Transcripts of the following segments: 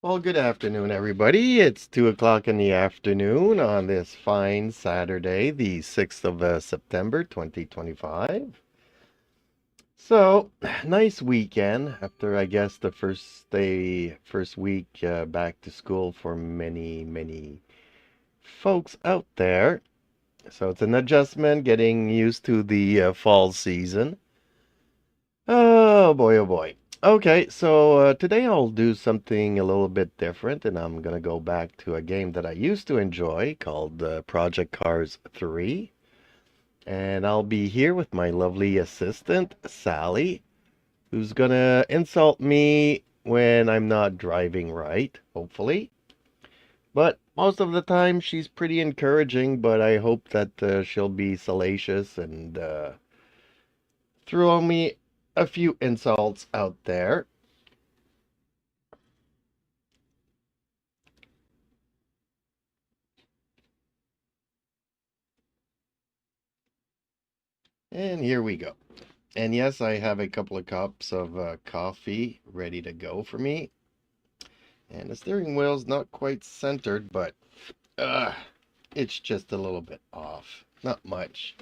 Well, good afternoon, everybody. It's 2 o'clock in the afternoon on this fine Saturday, the 6th of September, 2025. So, nice weekend after, I guess, the first week back to school for many, many folks out there. So, it's an adjustment getting used to the fall season. Oh boy, oh boy. Okay, so today I'll do something a little bit different, and I'm gonna go back to a game that I used to enjoy called Project Cars 3. And I'll be here with my lovely assistant, Sally, who's gonna insult me when I'm not driving right, hopefully. But most of the time she's pretty encouraging, but I hope that she'll be salacious and throw me a few insults out there. And here we go. And yes, I have a couple of cups of coffee ready to go for me. And the steering wheel's not quite centered, but uh, it's just a little bit off. Not much.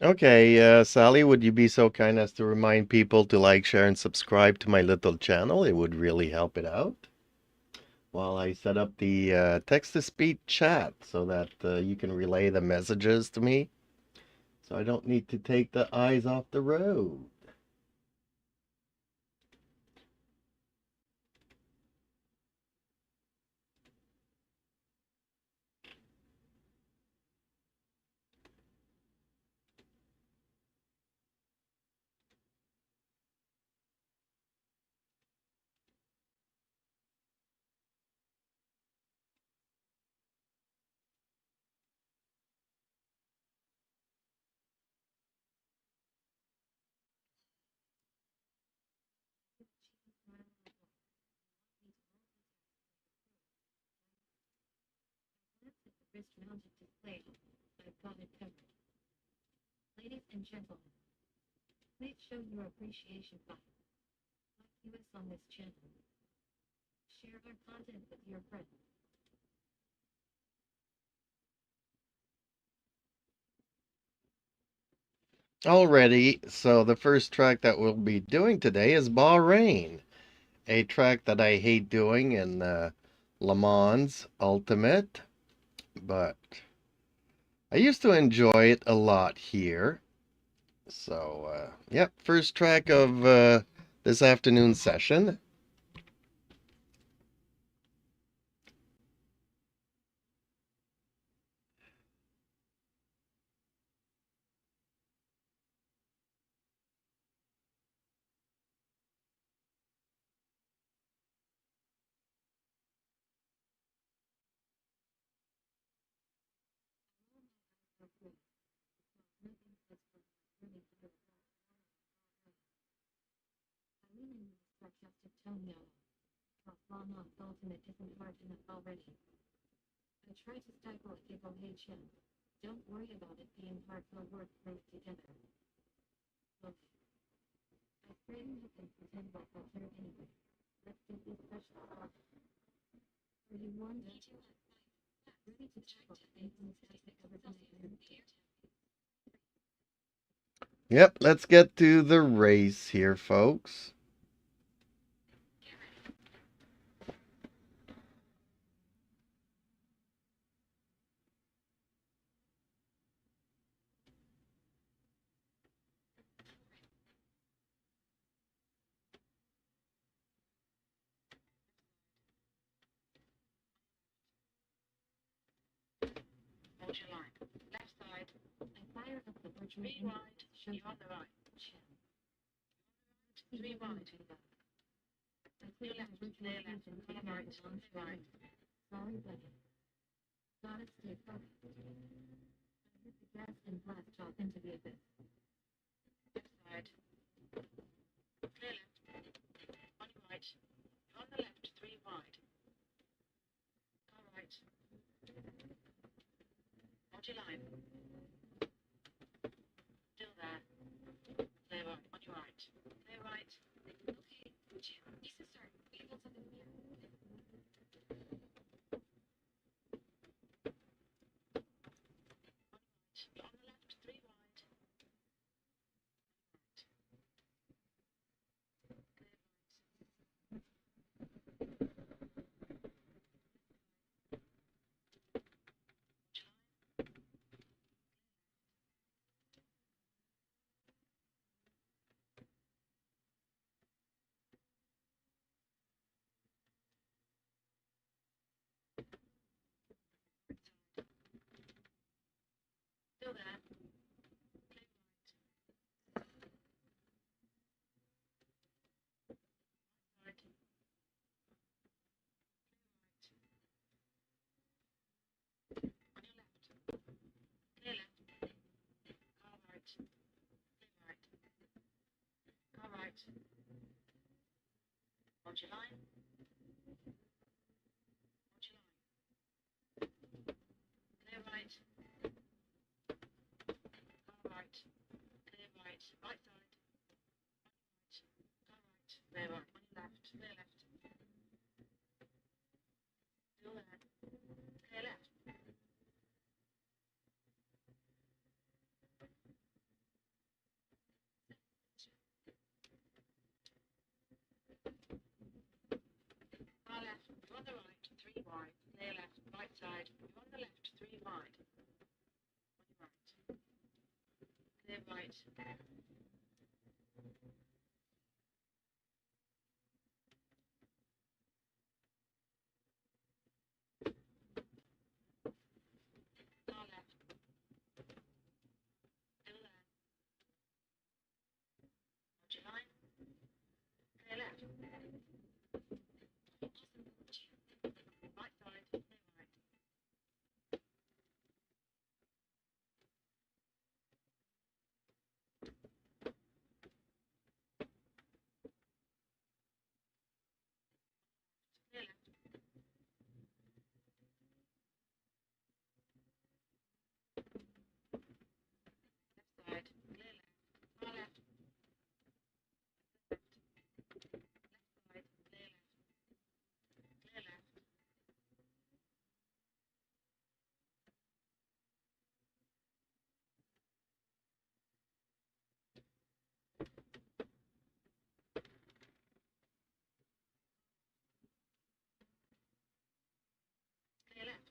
Okay, Sally, would you be so kind as to remind people to like, share, and subscribe to my little channel? It would really help it out. While I set up the text-to-speech chat so that you can relay the messages to me, so I don't need to take the eyes off the road. Alrighty, so the first track that we'll be doing today is Bahrain, a track that I hate doing in Le Mans Ultimate, but I used to enjoy it a lot here. So, yep, first track of this afternoon session. Yep, let's get to the race here, folks. Hold your line. Left side. Three wide. You on the right. Three wide. Clear left. Clear left. Clear right. Clear right. Left side. Clear left. On your right. You're on the left. Three wide. Go right. Hold your line. Still there. Clear right. On your right. Clear right. Okay. Lisa, sir. You want something here? You're on the left. Three wide. Still there. Right. On your left. Clear left. Car right. Clear right. Car right. Hold your line. Hold your line. Clear right. Car right. Clear right. Right side. Car right. Clear right. On your left. Clear left. Still there. Clear left. Car left. You're on the right. Three wide. Clear left. Right side. You're on the left. Three wide. On your right. Clear right. Car left. Still there. Hold your line. Clear left. Right side. Clear right. Clear left. Left side. Clear left. Car left. Left. Side. Clear left. Clear left. Clear left.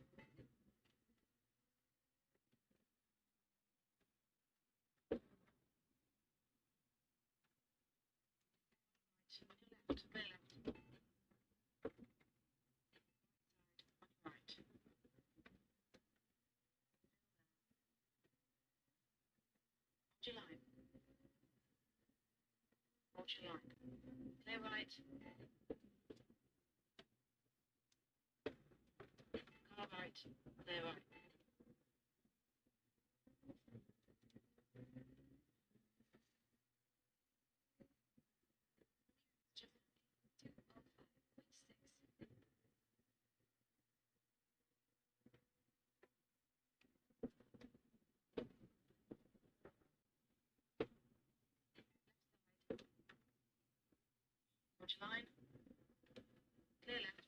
On your left. Clear left. Right. Hold your line. Hold your line. Clear right. Car right. Clear right. Hold your line. Clear left.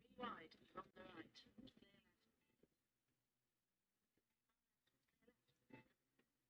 Be wide. From the right. Clear left.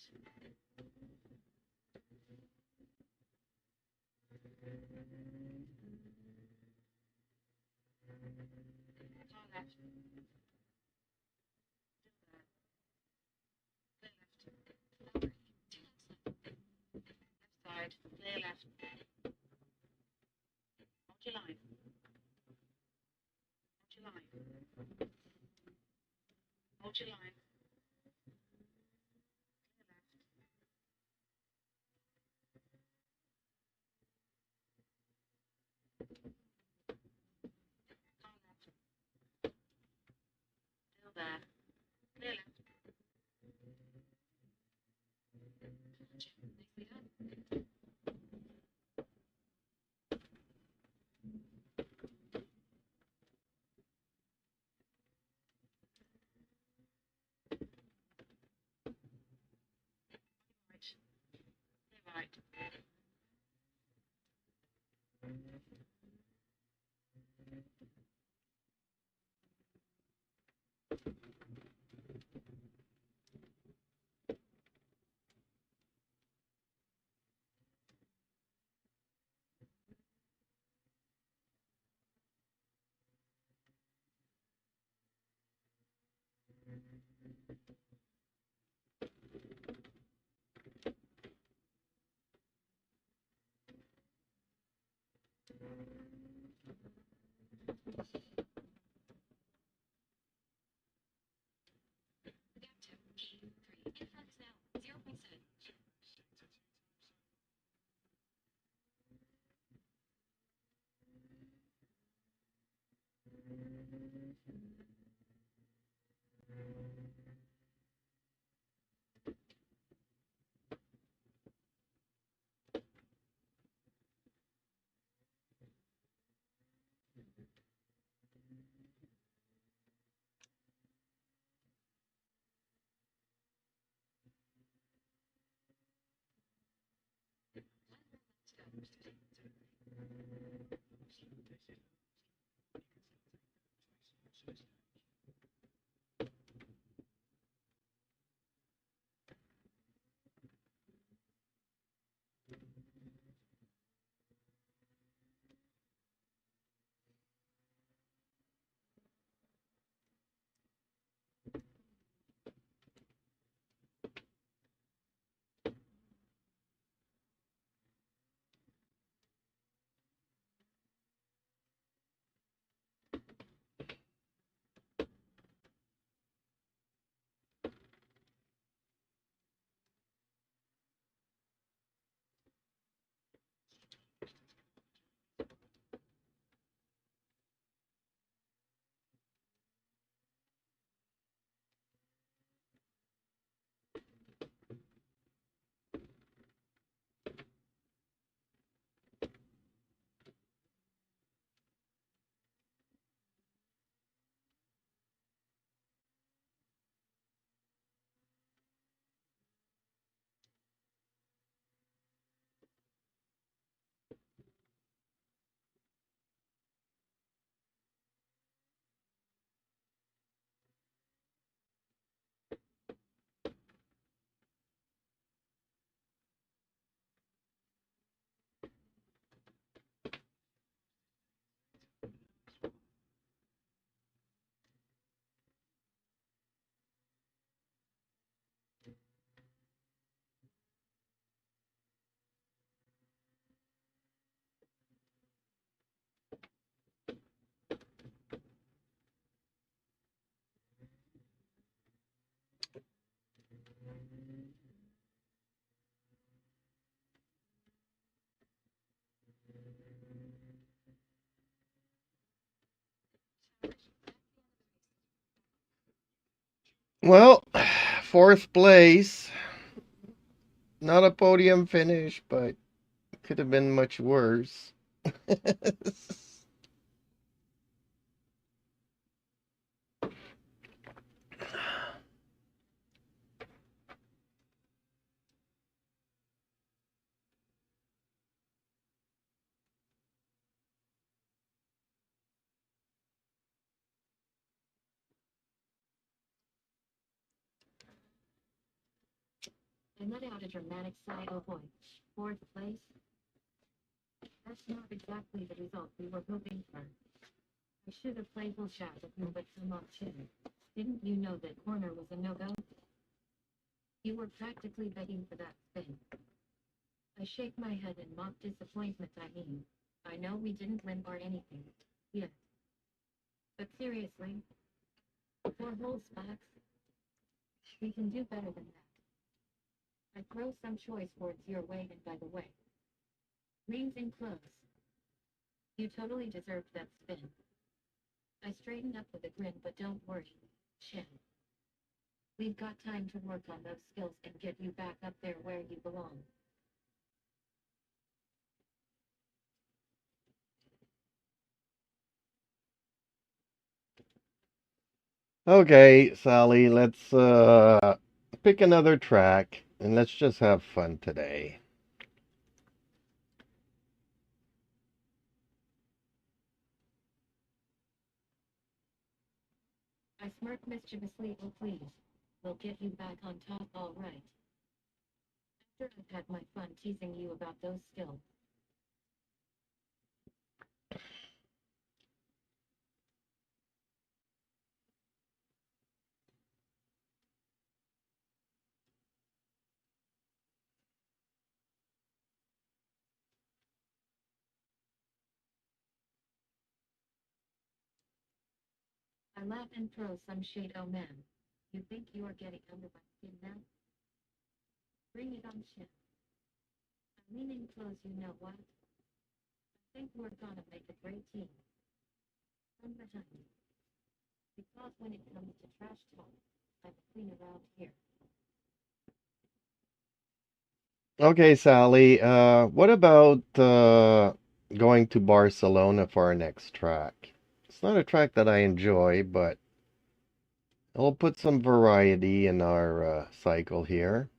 right. Car left. Still there. Clear left. Left side. Clear left. Hold your line. Hold your line. Hold your line. Car left. Still there. Clear left. Nicely done. Right. Clear right. Well, fourth place. Not a podium finish, but could have been much worse. I let out a dramatic sigh. Oh boy. Fourth place? That's not exactly the result we were hoping for. I should have played full shot with you, but come on, chin. Didn't you know that corner was a no-go? You were practically begging for that spin. I shake my head in mock disappointment. I know we didn't win or anything. Yet. But seriously, 4 whole spots? We can do better than that. I throw some choice words your way, and by the way, rings in close. You totally deserved that spin. I straighten up with a grin, but don't worry, chin. We've got time to work on those skills and get you back up there where you belong. Okay, Sally, let's pick another track and let's just have fun today. I smirk mischievously. Oh, please. We'll get you back on top, all right. After I've had my fun teasing you about those skills. I laugh and throw some shade. Oh man, you think you are getting under my skin now? Bring it on, chin. I'm leaning close. You know what? I think we're gonna make a great team. From behind. Because when it comes to trash talk, I'm a queen around here. Okay, Sally, what about going to Barcelona for our next track? It's not a track that I enjoy, but it'll put some variety in our cycle here.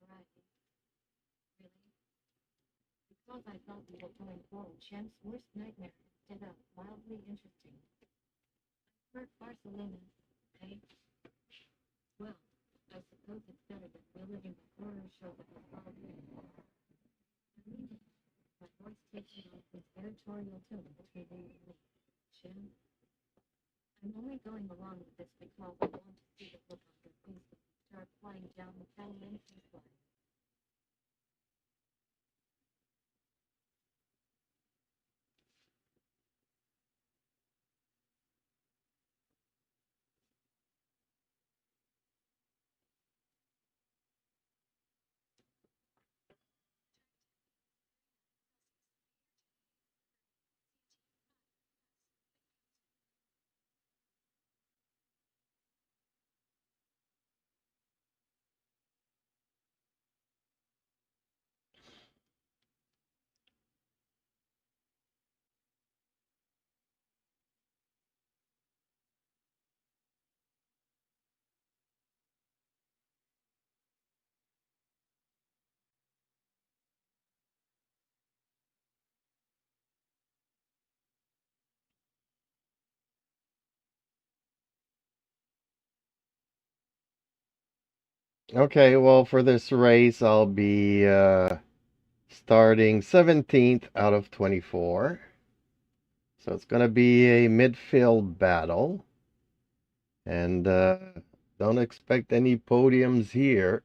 Variety. Really? Because I thought we were going forward, Champ's worst nightmare instead of mildly interesting. For Barcelona, eh? Well, I suppose it's better than reliving the horror show that was all in. I mean, my voice takes on this editorial tone between you and me. Jim, I'm only going along with this because I want to see the look on your face when you start flying down the Catalan slide. Okay, well, for this race, I'll be starting 17th out of 24. So it's going to be a midfield battle. And don't expect any podiums here.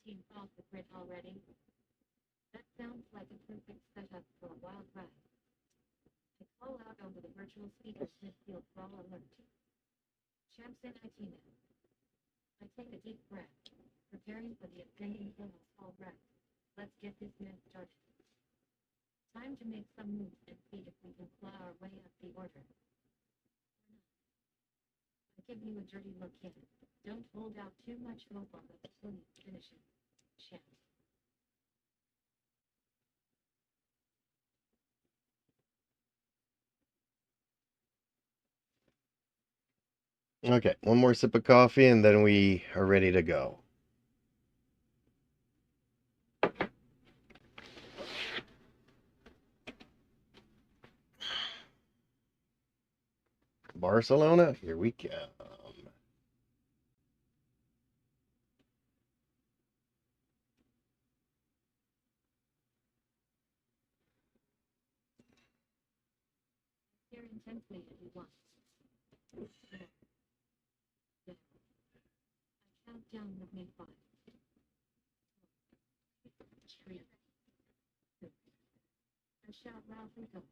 Team off the grid already. Central speakers midfield brawl alert. Champs in IT now. I take a deep breath, preparing for the impending chaos all right. Let's get this match started. Time to make some moves and see if we can claw our way up the order. I give you a dirty look in. Don't hold out too much hope on the finishing. Champ. Okay, one more sip of coffee and then we are ready to go. Barcelona, here we come. Stare intensely at you once. I count down with me 5. 3. 2. I shout loudly go.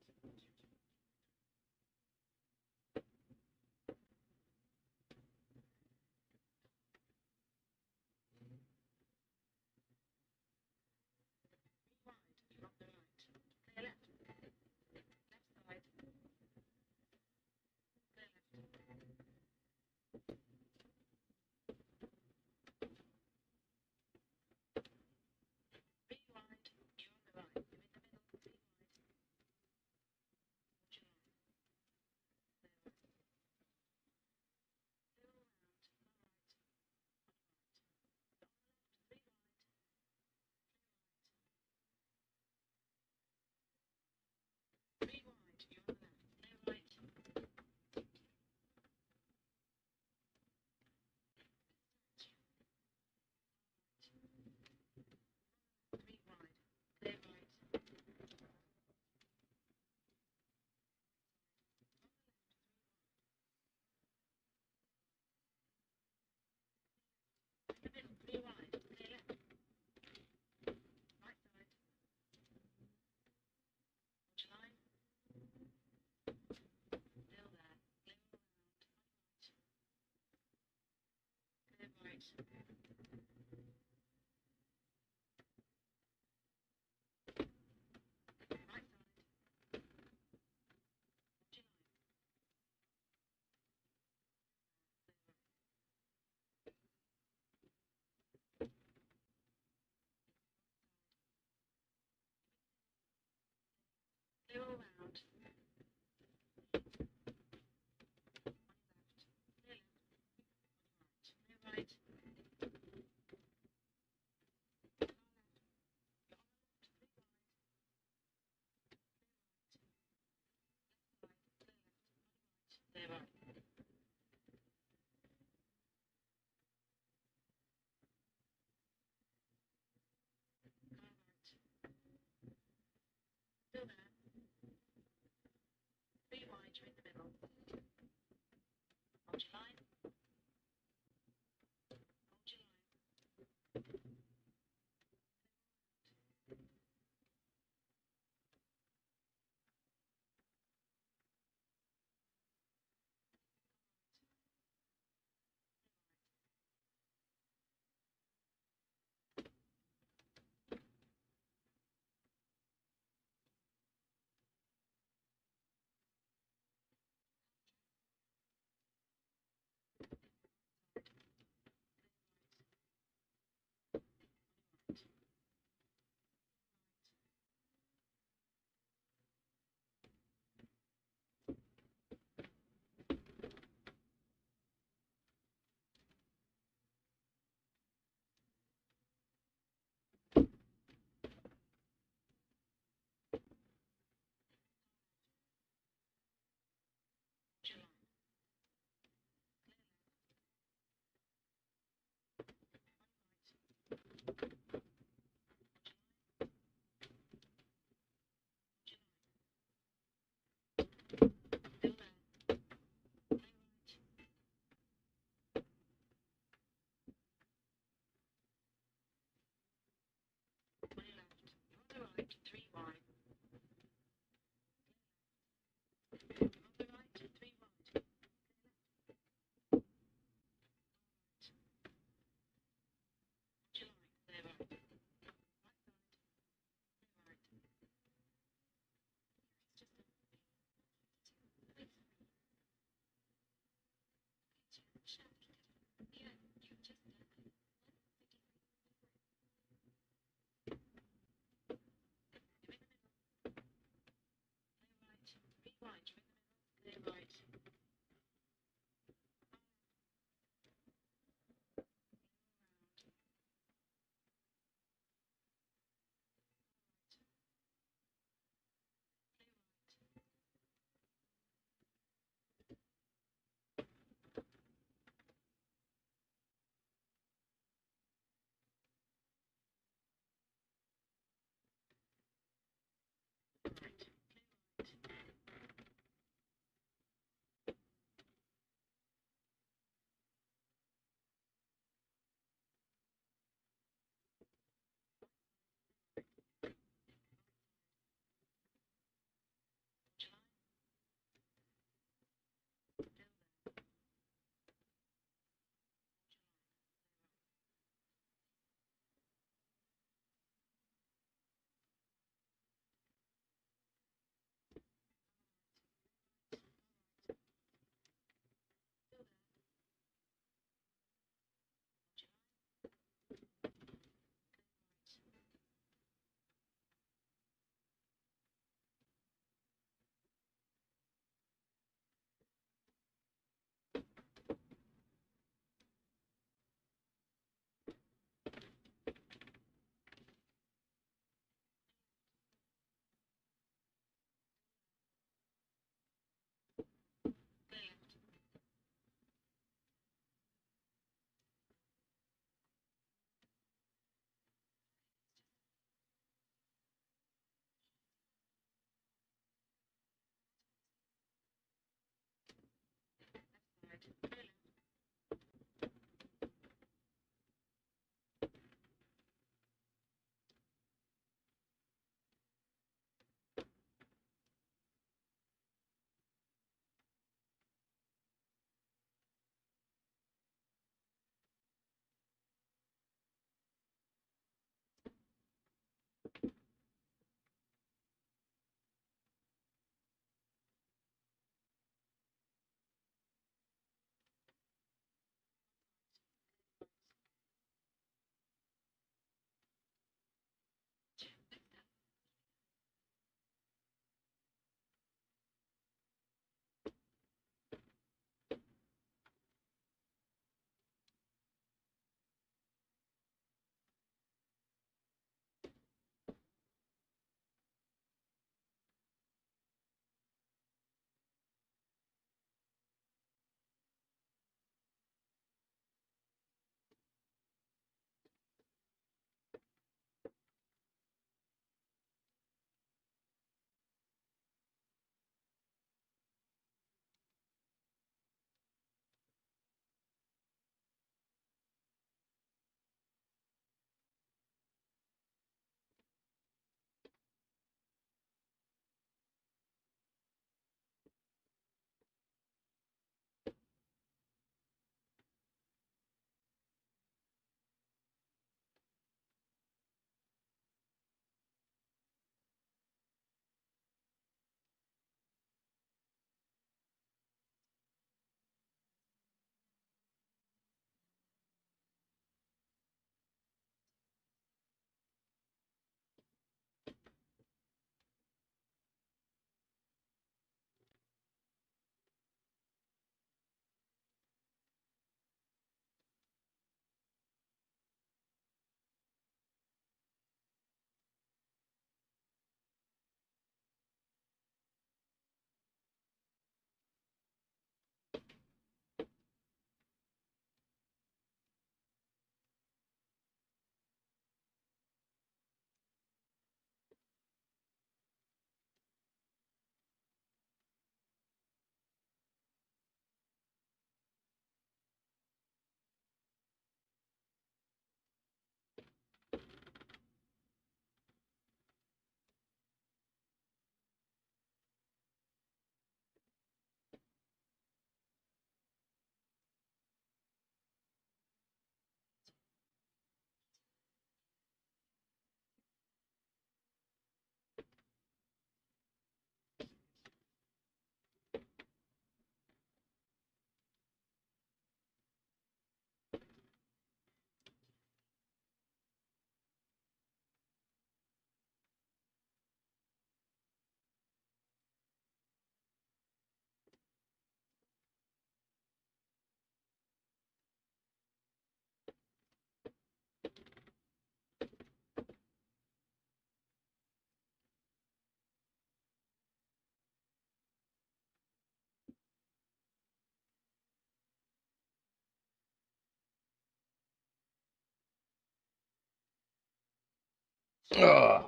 Ugh.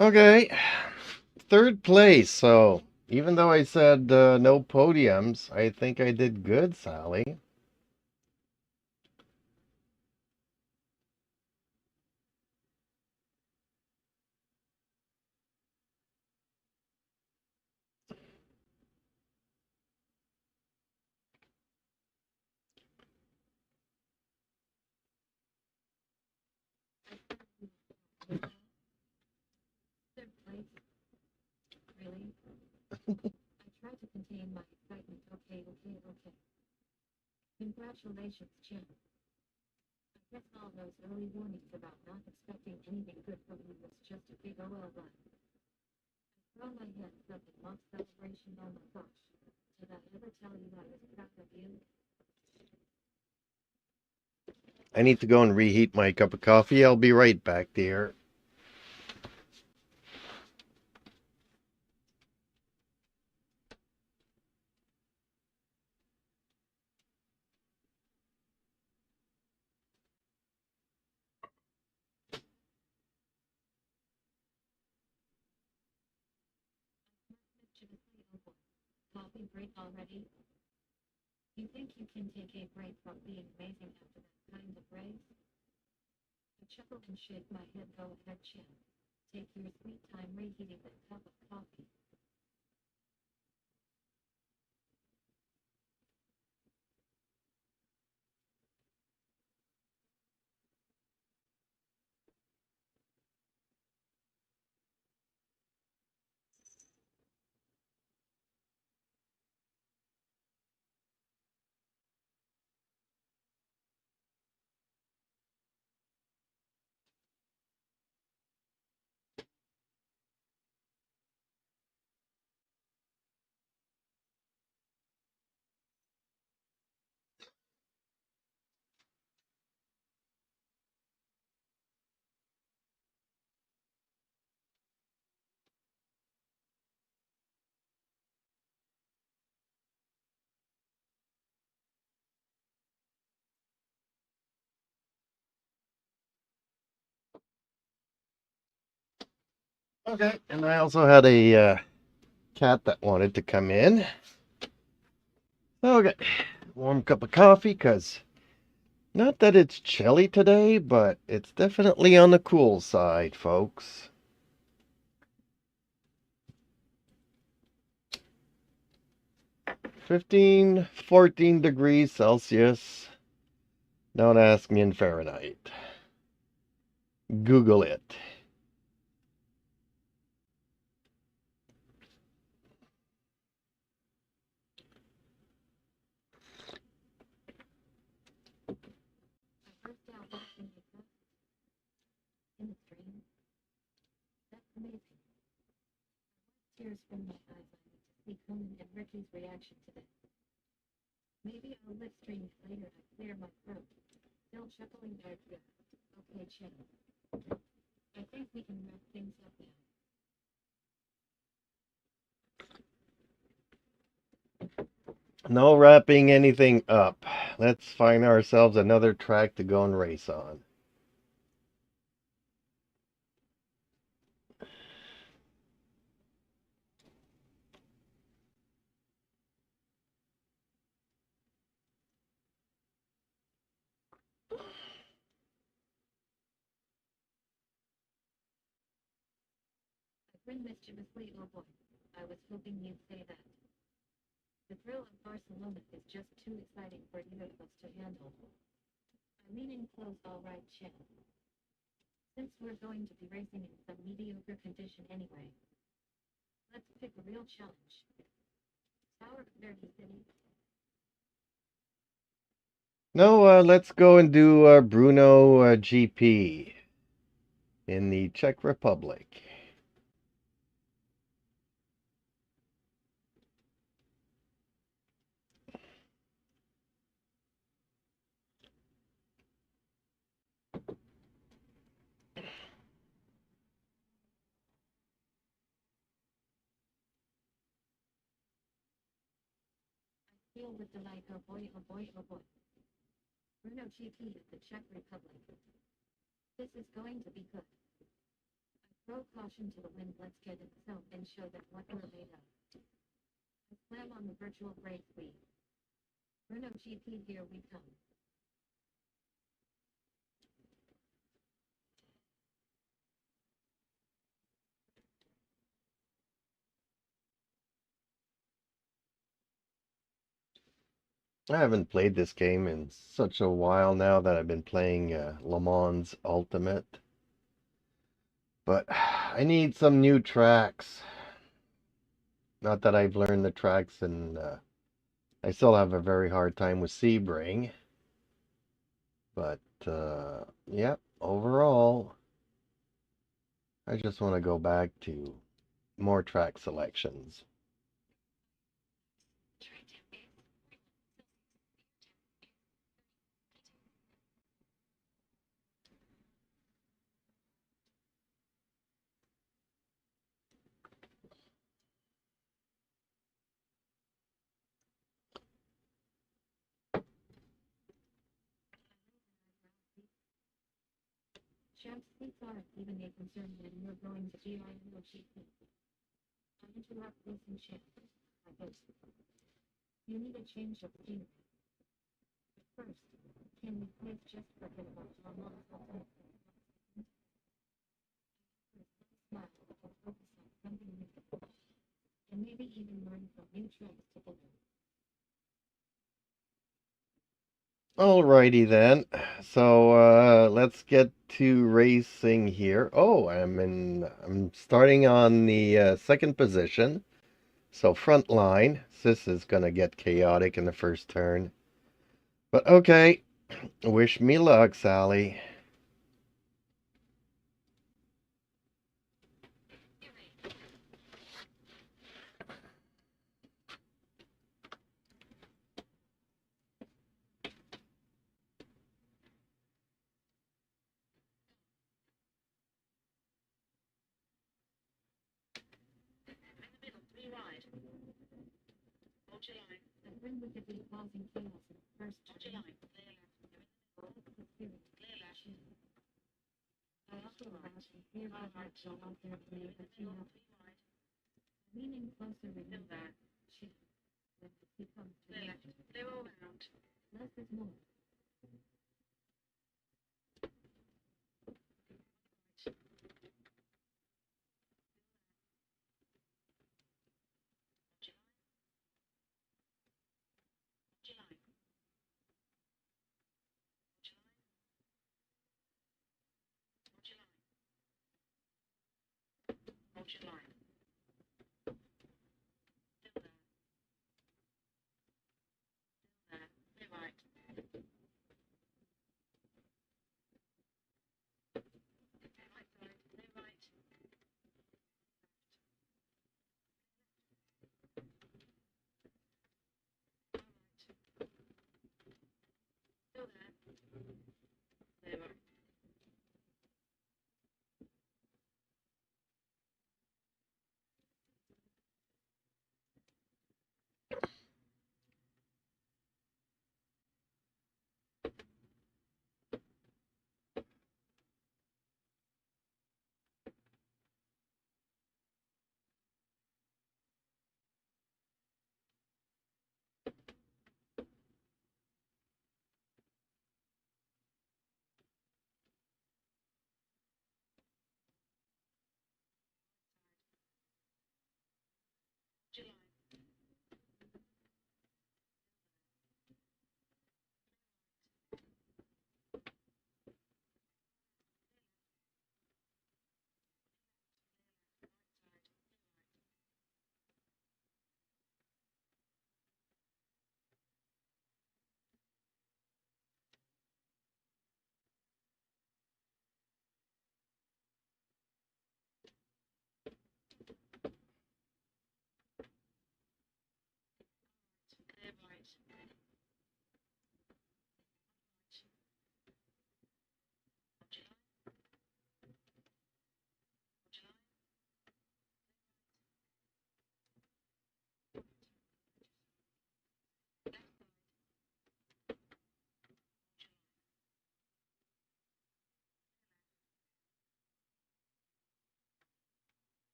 Okay, third place. So even though I said no podiums, I think I did good, Sally. Third place? Really? I tried to contain my excitement. Okay, okay, okay. Congratulations, champ. I guess all those early warnings about not expecting anything good from you was just a big OL run. I throw my head up in mock celebration. Oh my gosh. Did I ever tell you I was proud of you? I need to go and reheat my cup of coffee. I'll be right back, dear. Mischievously, oh boy. Coffee break already? You think you can take a break from being amazing after that kind of race? I chuckle and shake my head. Go ahead, champ. Take your sweet time reheating that cup of coffee. Okay, and I also had a cat that wanted to come in. Okay, warm cup of coffee, because not that it's chilly today, but it's definitely on the cool side, folks. 15, 14 degrees Celsius. Don't ask me in Fahrenheit. Google it. I burst out laughing at that in the stream. That's amazing. Tears from my eyes. I need to see Conan and Ricky's reaction to this. Maybe I'll live stream it later. I clear my throat. Still chuckling there. Yeah. Okay, champ. I think we can wrap things up now. No wrapping anything up. Let's find ourselves another track to go and race on. I grin mischievously. Oh boy. I was hoping you'd say that. The thrill of Barcelona is just too exciting for either of us to handle. I'm meaning close all right, champ. Since we're going to be racing in some mediocre condition anyway, let's pick a real challenge. Tower of Verde City. No, let's go and do Bruno GP in the Czech Republic. Feel with delight. Oh boy, oh boy, oh boy. Bruno GP is the Czech Republic. This is going to be good. I throw caution to the wind. Let's get it so and show them what we're made of. I slam on the virtual brake lead. Bruno GP, here we come. I haven't played this game in such a while now that I've been playing Le Mans Ultimate. But I need some new tracks. Not that I've learned the tracks, and I still have a very hard time with Sebring. But yeah, overall, I just want to go back to more track selections. Champs, seats aren't even a concern when you're going to GI or GP. I interrupt racing champs. I guess. You need a change of scenery. First, can we please just forget about Lamont Ultimate? Smile and focus on something new. And maybe even learn from new tricks together. Alrighty then. So let's get to racing here. Oh, I'm starting on the second position. So front line. This is gonna get chaotic in the first turn. But okay. Wish me luck, Sally. I bring with it the causing chaos in the first turn. I also allow some clear coverage so out there for me, but you know, leaning closer with you that she when it becomes too much. Less is more.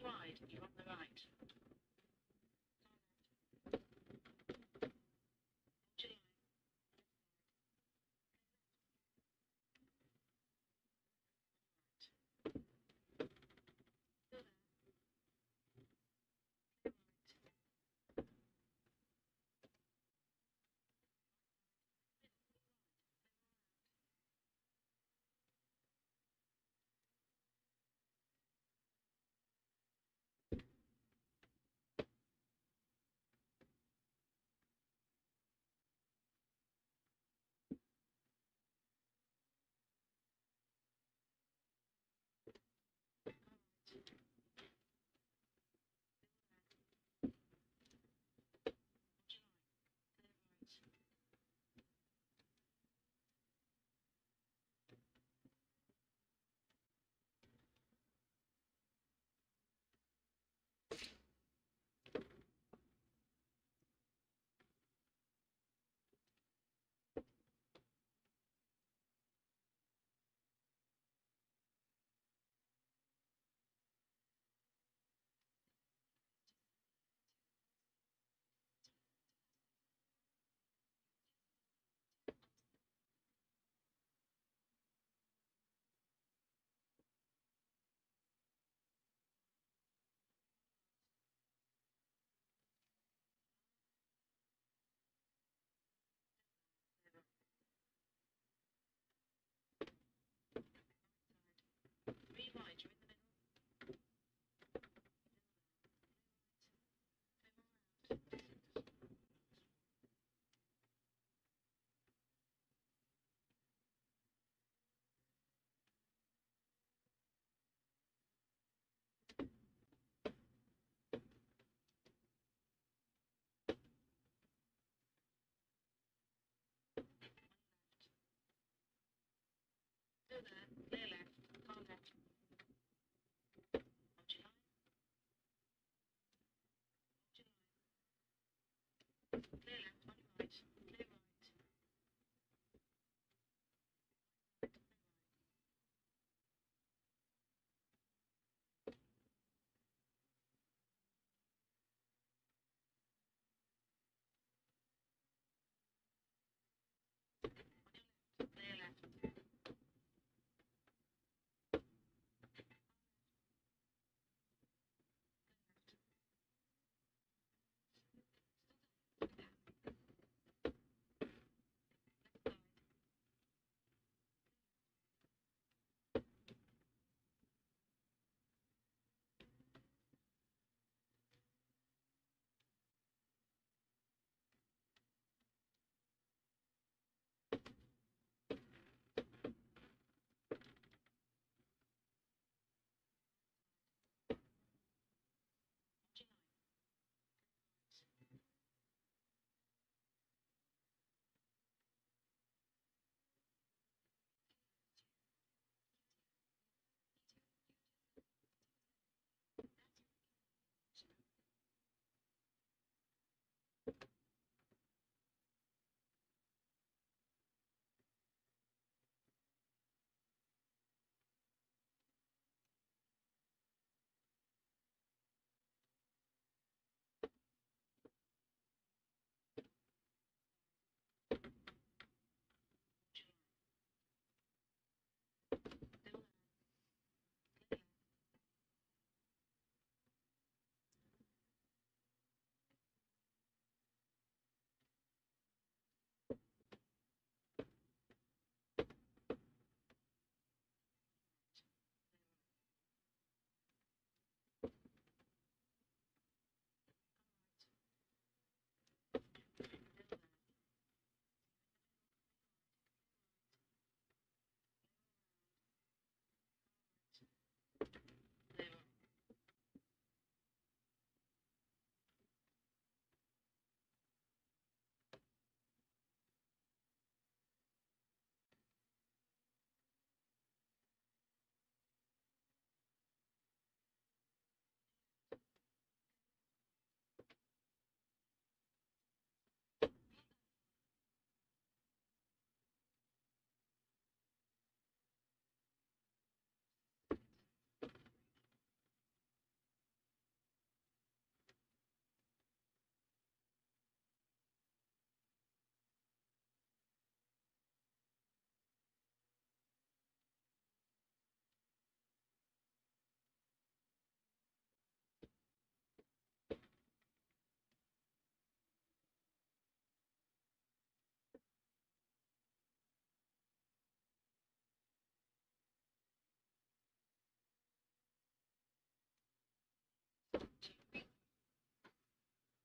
wide from the right.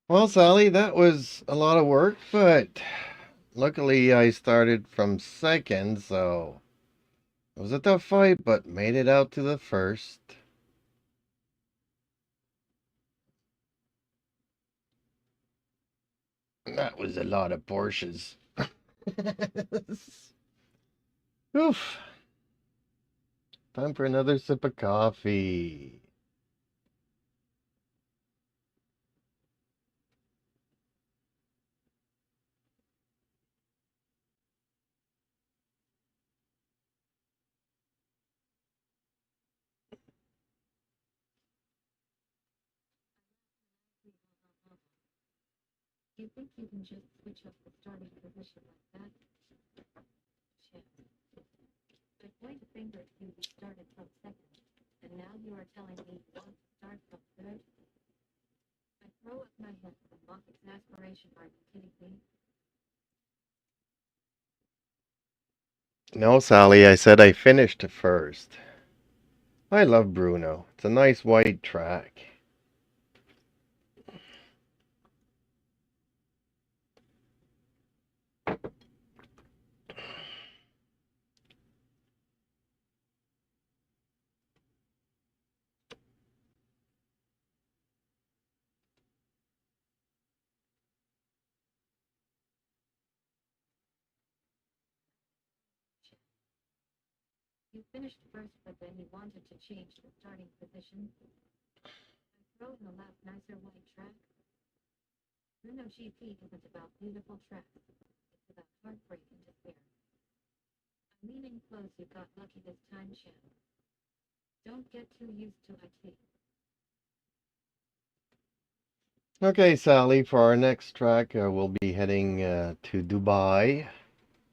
Well, Sally, that was a lot of work, but luckily I started from second, so it was a tough fight, but made it out to the first. That was a lot of Porsches. Oof. Time for another sip of coffee. You think you can just switch up the starting position like that? Chance. I point a finger at you started from second, and now you are telling me you want to start from third? I throw up my head in mock exasperation. Are you kidding me? No, Sally, I said I finished first. I love Bruno. It's a nice wide track. You finished first, but then you wanted to change the starting position. I throw in a lap nicer wide track. Bruno GP isn't about beautiful tracks. It's about heartbreak and despair. I'm leaning close. You got lucky this time, champ. Don't get too used to IT. Okay, Sally, for our next track, we'll be heading to Dubai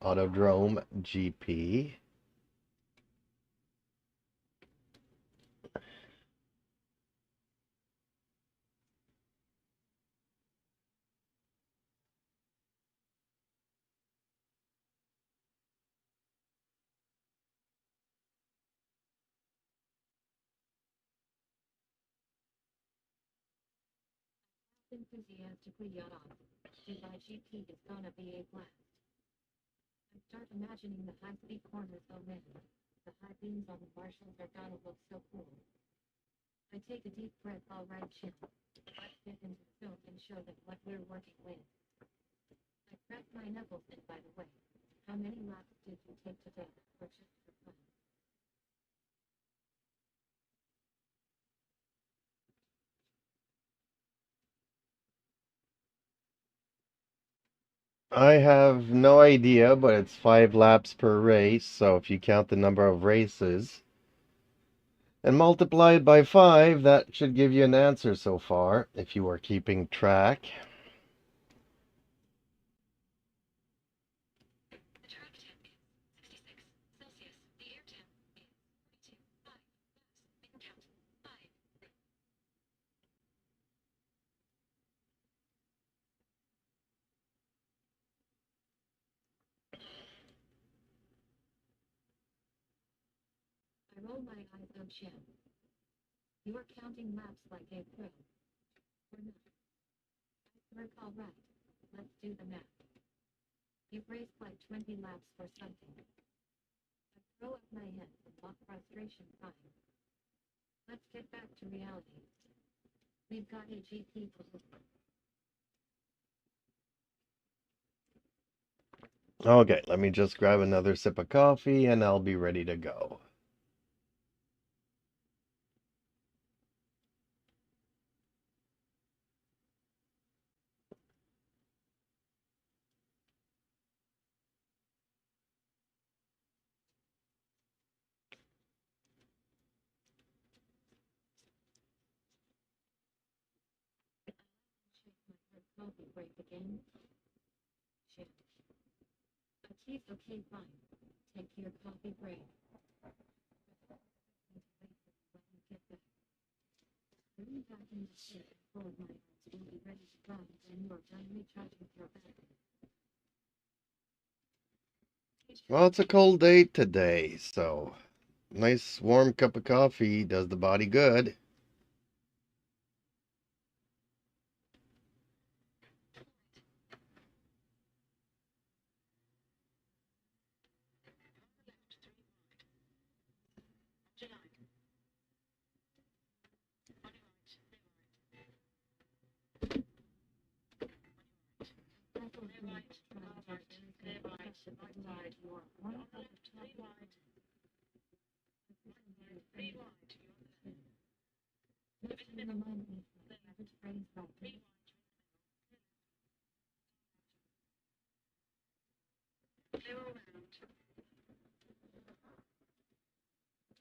Autodrome GP. Enthusiastically yawn off. Dubai GP is gonna be a blast. I start imagining the high-speed corners. Oh man, the high beams on the marshals are gonna look so cool. I take a deep breath. All right, champ. Let's get into the film and show them what we're working with. I crack my knuckles in, by the way. How many laps did you take today, or just for fun? I have no idea, but it's 5 laps per race, so if you count the number of races and multiply it by 5, that should give you an answer so far, if you are keeping track. The track temp is 66 Celsius. The air temp is 42.5. Spin count 5. I roll my eyes. Oh, champ. You are counting laps like a pro. Or not. I work all right. Let's do the math. You've raced like 20 laps for something. I throw up my head and mock frustration. Fine. Let's get back to reality. We've got a GP to look for. Okay, let me just grab another sip of coffee and I'll be ready to go. Check my third coffee break again. Shit. Okay, okay, fine. Take your coffee break. When you get back. Bring back in the chair and full of my arms will be ready to run when you are done recharging your battery. Well, it's a cold day today, so nice warm cup of coffee does the body good. right side, more. One up the top. 3 wide. 3 wide. Just in the moment, just brings back. 3 wide. Clear all round.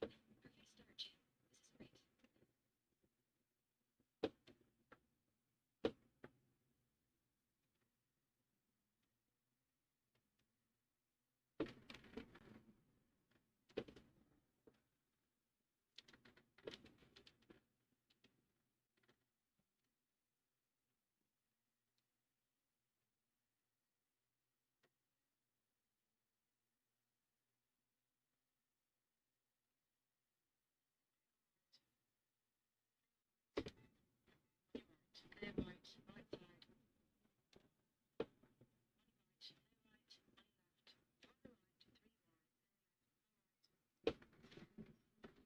Perfect start, Jim. This is great. Clear right. Right side. 1 right.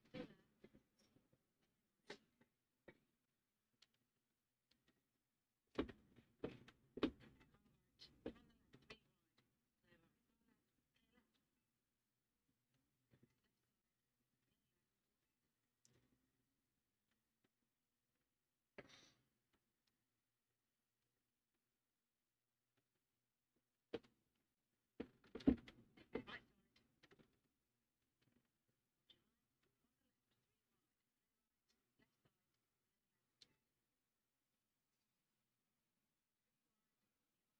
Clear right. On left. On the right. 3 wide. Still there.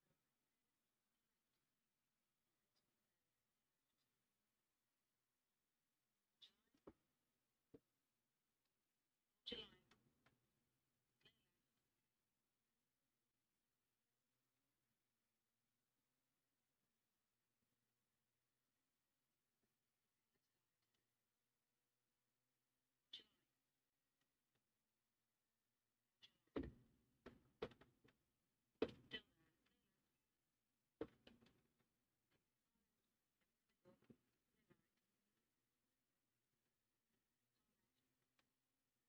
Clear left.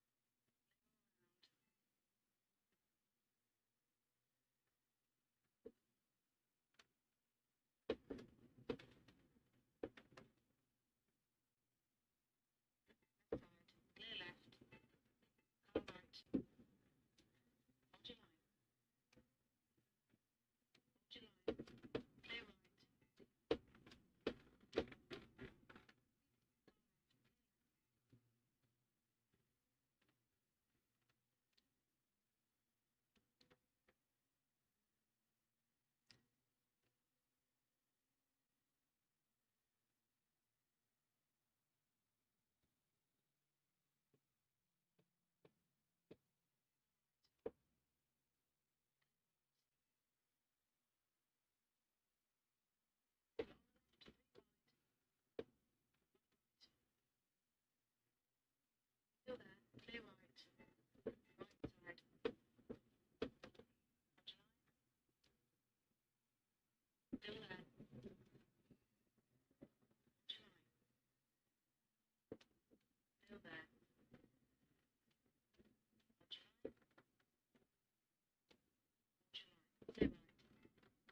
Car right. Hold your line. Hold your line. Clear right. Still there. Clear right. Right side. Hold your line. Still there. Hold your line. Still there. Hold your line. Hold your line. Clear right. 3 wide. Car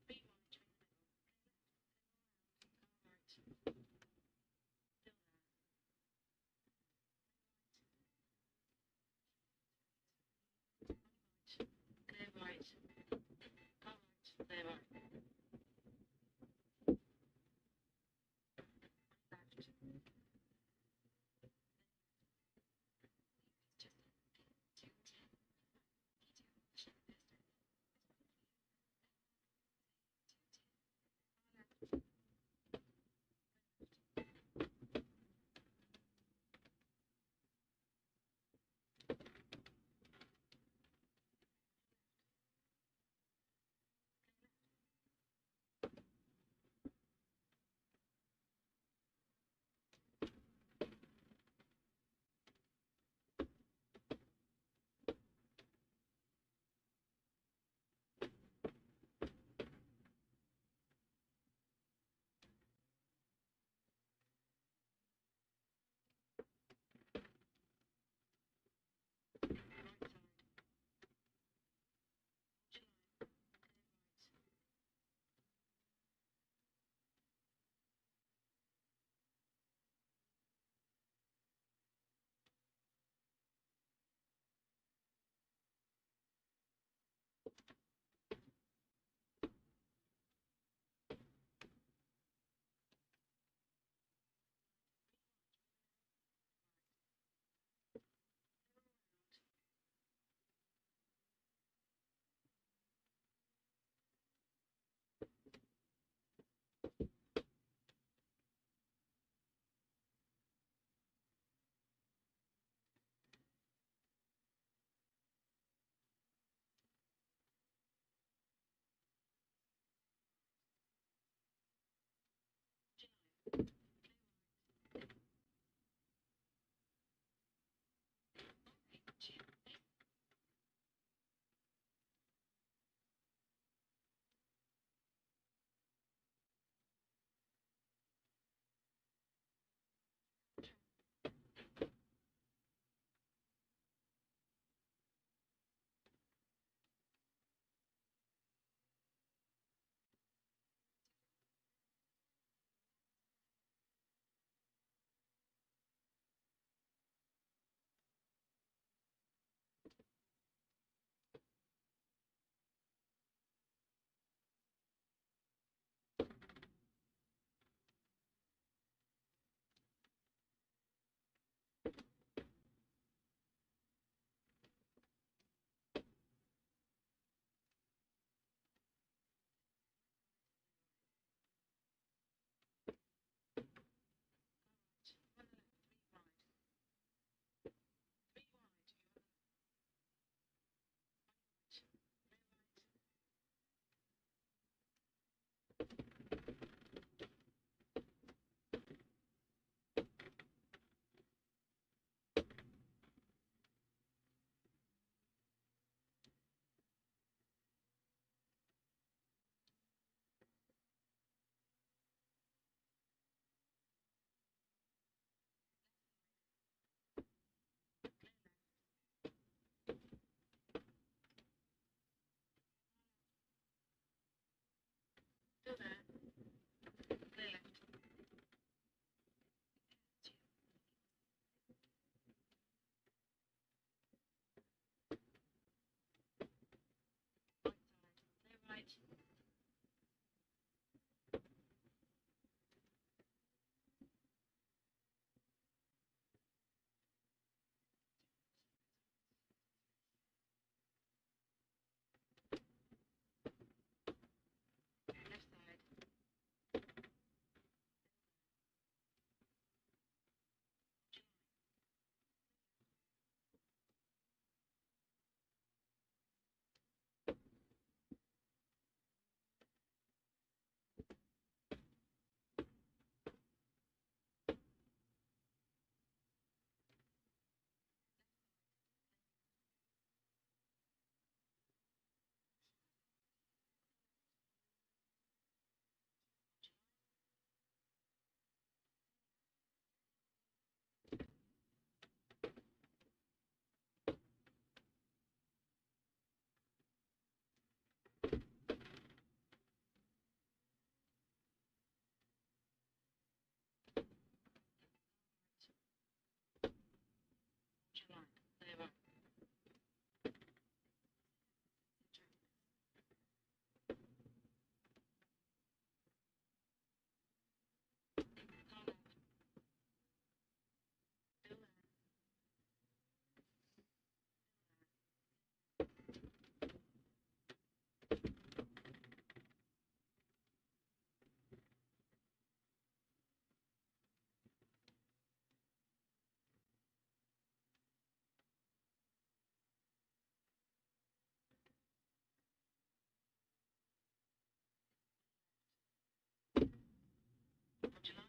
right. Never. Would you like?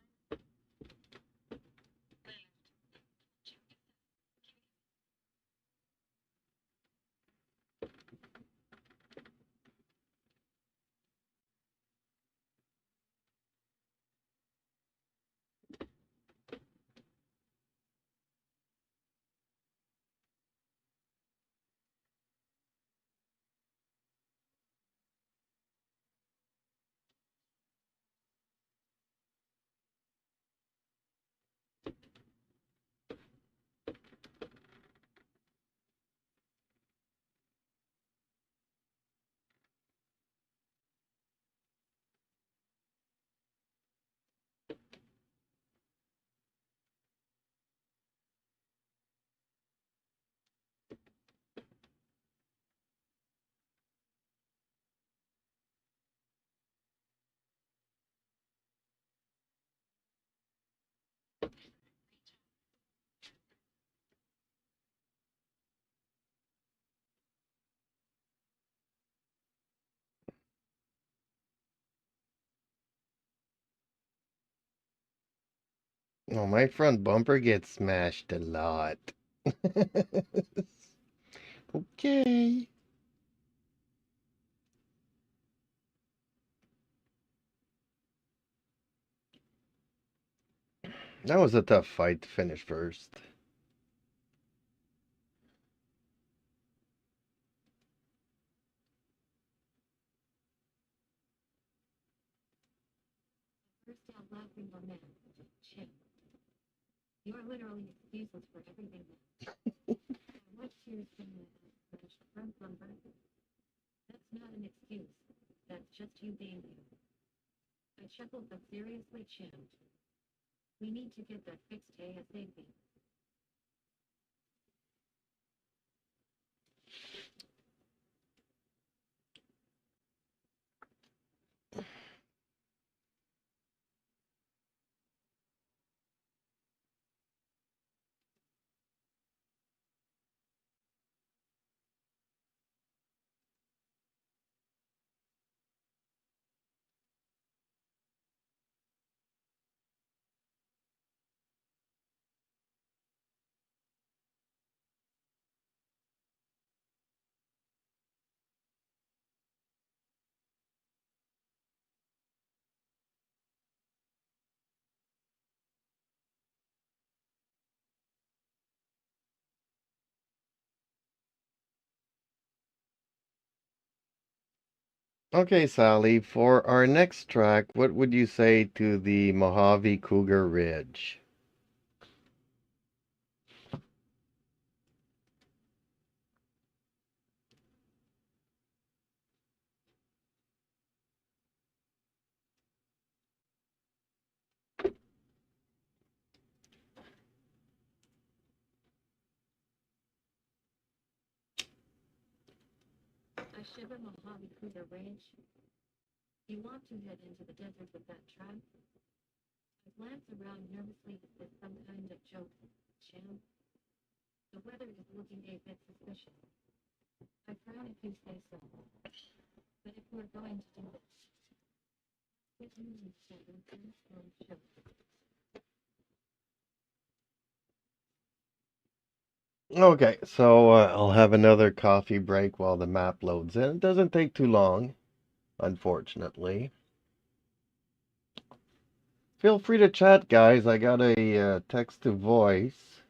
Oh, my front bumper gets smashed a lot. Okay. That was a tough fight to finish first. First out laughing on that. Shit. You're literally excuses for everything now. What tears from the smashed front bumper? That's not an excuse. That's just you being you. I chuckled but seriously chimmed. We need to get that fixed ASAP. Okay, Sally, for our next track, what would you say to the Mojave Cougar Ridge? I shiver Mojave Cougar Range. You want to head into the desert with that truck? I glance around nervously as if some kind of joke. Champ, the weather is looking a bit suspicious. I frown if you say so. But if we're going to do this, get me instead of this one show. Okay, so I'll have another coffee break while the map loads in. It doesn't take too long, unfortunately. Feel free to chat, guys. I got a text to voice,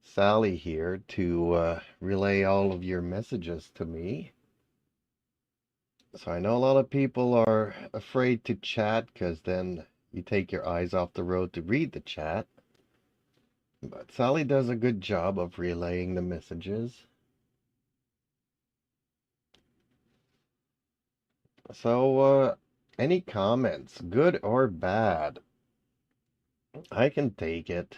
Sally here, to relay all of your messages to me. So I know a lot of people are afraid to chat because then you take your eyes off the road to read the chat. But Sally does a good job of relaying the messages. So, any comments, good or bad? I can take it.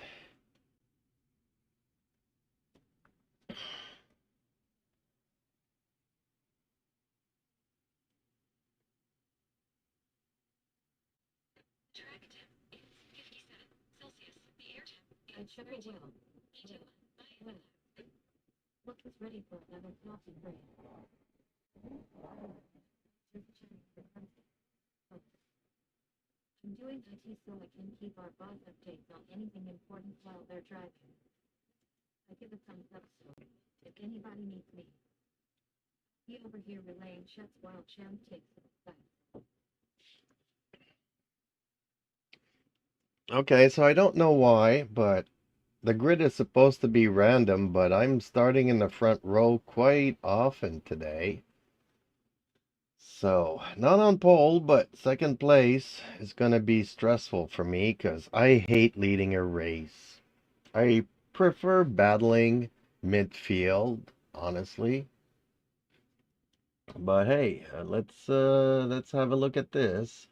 Track temp is 57 Celsius. The air temp is 30. Well, look who's ready for another coffee break. Just checking for content. I'm doing IT so I can keep our boss updates on anything important while they're driving. I give a thumbs up so if anybody needs me. He over here relaying shots while Champ takes it back. Okay, so I don't know why, but the grid is supposed to be random, but I'm starting in the front row quite often today. So, not on pole, but second place is going to be stressful for me because I hate leading a race. I prefer battling midfield, honestly. But hey, let's have a look at this.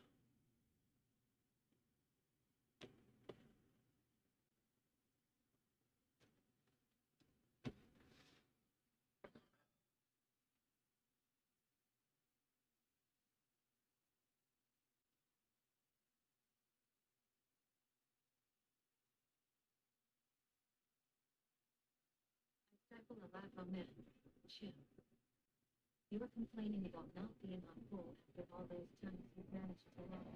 Stifle a laugh on that. Champ, you were complaining about not being on pole after all those times you managed to run.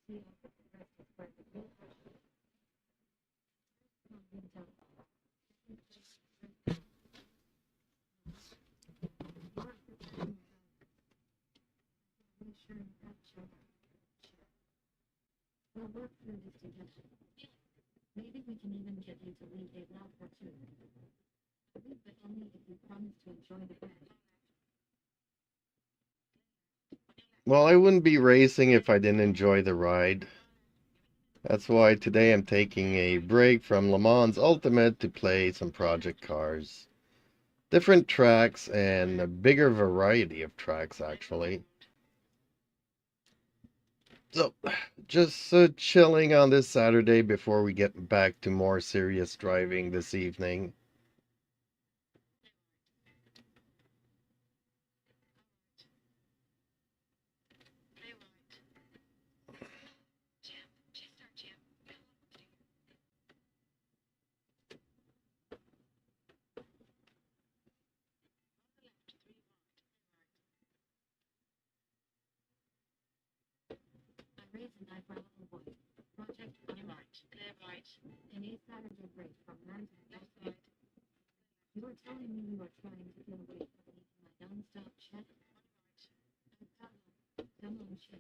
See how the rest is where the real pressure is. Come on, bring down. Reassuring that Champ. We'll work through this together. Maybe we can even get you to lead a lap or two. But only if you promise to enjoy the ride. Well, I wouldn't be racing if I didn't enjoy the ride. That's why today I'm taking a break from Le Mans Ultimate to play some project cars. Different tracks and a bigger variety of tracks, actually. So, just chilling on this Saturday before we get back to more serious driving this evening. I raise an eyebrow avoid. Project right. Clear right. An A Saturday break from 9 to left side. You were telling me you were trying to get away from me in my non-stop chat. Come on, Chip.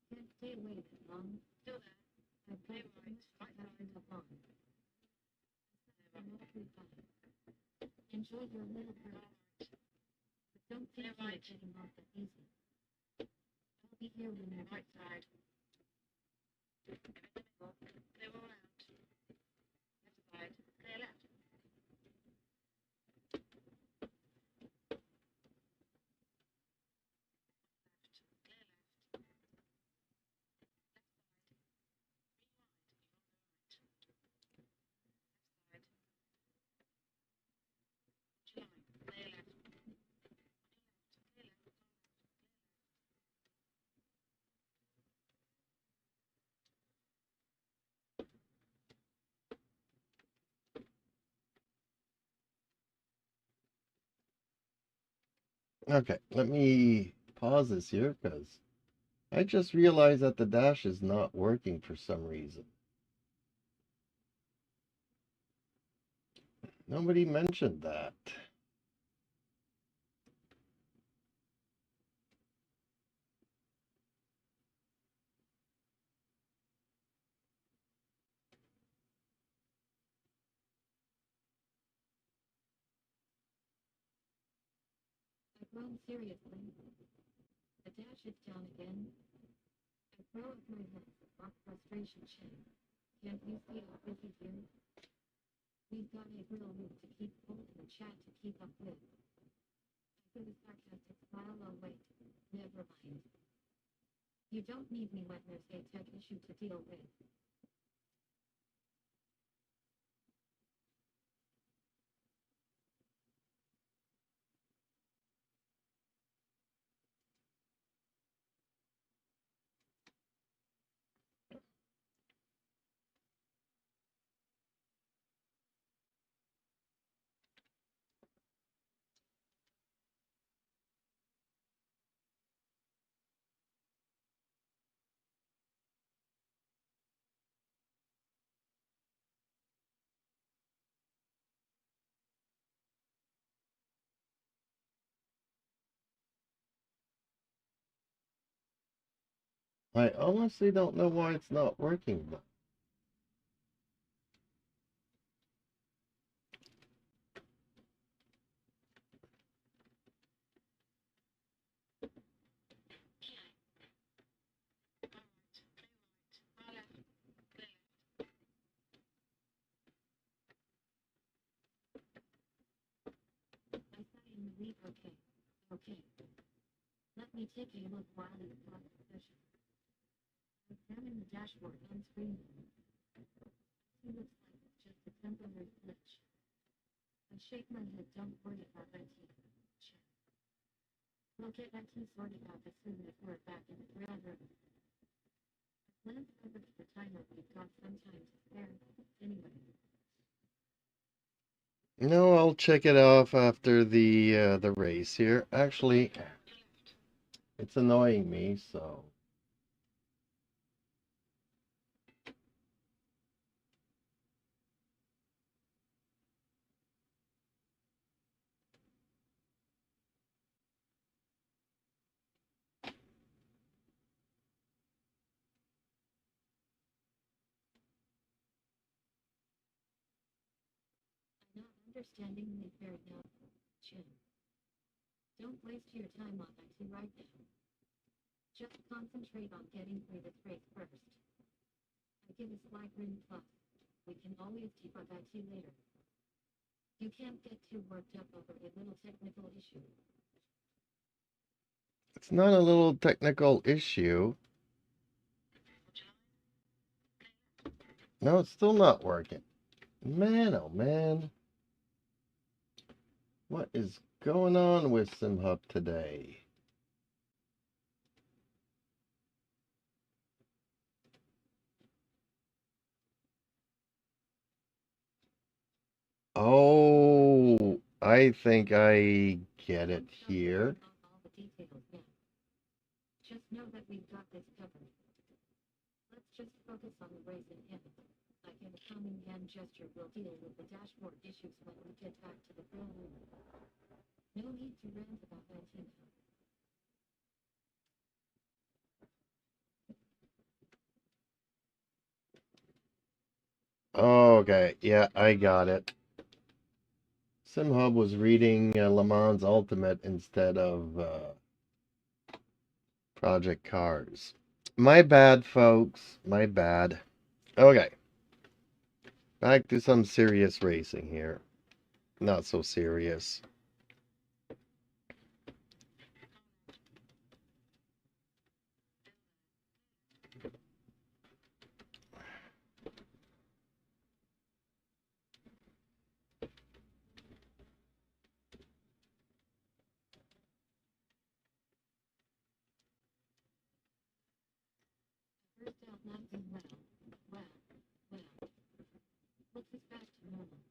Can't stay away that long. Still there. I've got so much to pass up on. I'm awfully fine. Enjoy your little break. But don't think you're getting off that easy. I'll be here when you're right side. Clear all out. Left side. Clear left. Okay, let me pause this here because I just realized that the dash is not working for some reason. Nobody mentioned that. I've grown seriously. The dash is down again, I throw up my hands and mark frustration shame. Can't you see how busy here? We've got a real room to keep full and a chat to keep up with. I give a sarcastic smile. Oh wait, never mind. You don't need me when there's a tech issue to deal with. I honestly don't know why it's not working, but I sigh in relief. Okay. Okay. Let me take a look while you pause the session. Examine the dashboard on screen. It looks like it's just a temporary glitch. I shake my head. Don't worry about IT. Check. We'll get IT sorted out as soon as we're back in the ground room. I glance over to the timer. We've got some time to spare. Anyway. no, I'll check it off after the race here. Actually, it's annoying me, so I'm not understanding me very now, Jim. Don't waste your time on IT right now. Just concentrate on getting through this race first. I give a slight grin. Plus, we can always debug IT later. You can't get too worked up over a little technical issue. it's not a little technical issue. No, it's still not working. Man, oh man. What is going on with SimHub today? Oh, I think I get it here. All the details yet. Just know that we've got this covered. Let's just focus on the race at hand. Like in a calming hand gesture, we'll deal with the dashboard issues when we get back to the grill room. No need to rant about IT now. Okay, yeah, I got it. SimHub was reading Le Mans Ultimate instead of Project Cars. My bad, folks. My bad. Okay. Back to some serious racing here. Not so serious. First out, not doing well. Well. Looks is back to normal.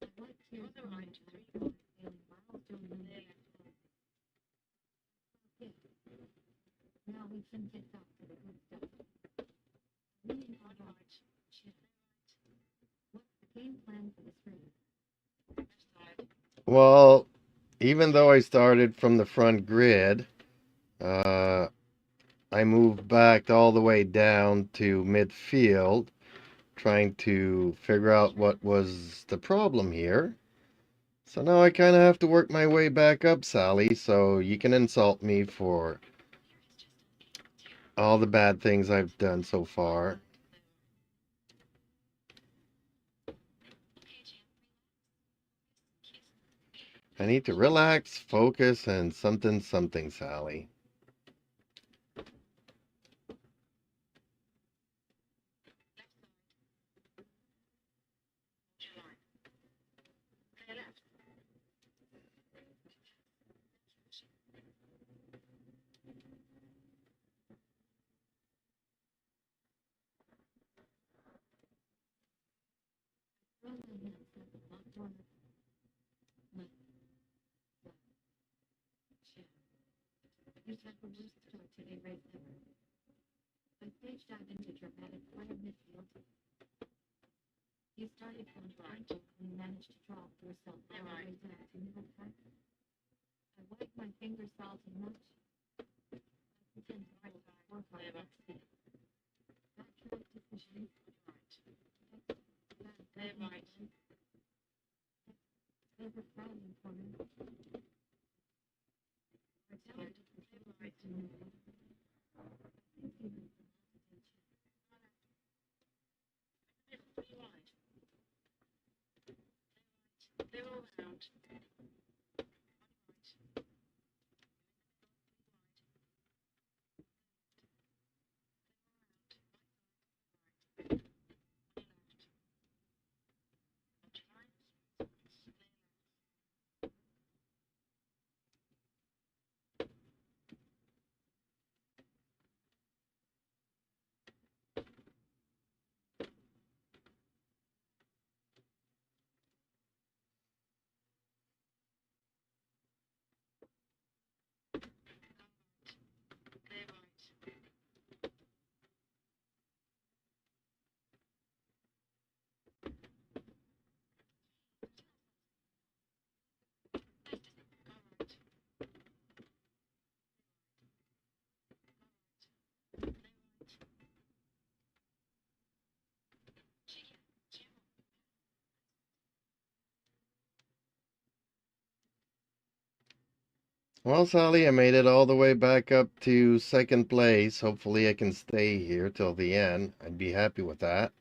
I like to hear from my feeling milestone in the Okay. Now we can get back to the good stuff. Reading all about Chip. What's the game plan for this race? Well, even though I started from the front grid, I moved back all the way down to midfield, trying to figure out what was the problem here. So now I kind of have to work my way back up, Sally, so you can insult me for all the bad things I've done so far. I need to relax, focus, and something, something, Sally. Well, I have said a lot more like shit. You've had the worst start to a race ever. I staged out into dramatic corner midfield. You started from right and managed to drop yourself all the way down to middle pack. I wiped my fingers salty much. I pretend to work on that speed. That track decision. They're right. They were frowning for me. I tell her to push it right to me. I think you need some attention. They're all round. Well, Sally, I made it all the way back up to second place. Hopefully, I can stay here till the end. I'd be happy with that.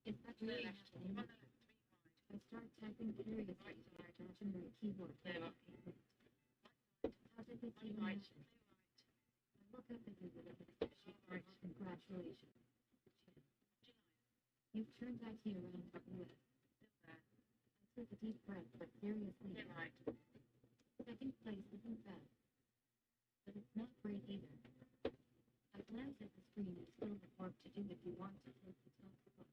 Is that really happening? I start typing furiously, touching my keyboard. How did this even happen? I look up at you with a big congratulations. You've turned that here around for US. I took a deep breath, but seriously. Second place isn't bad, but it's not great either. I glance at the screen and still have work to do if you want to take the top spot.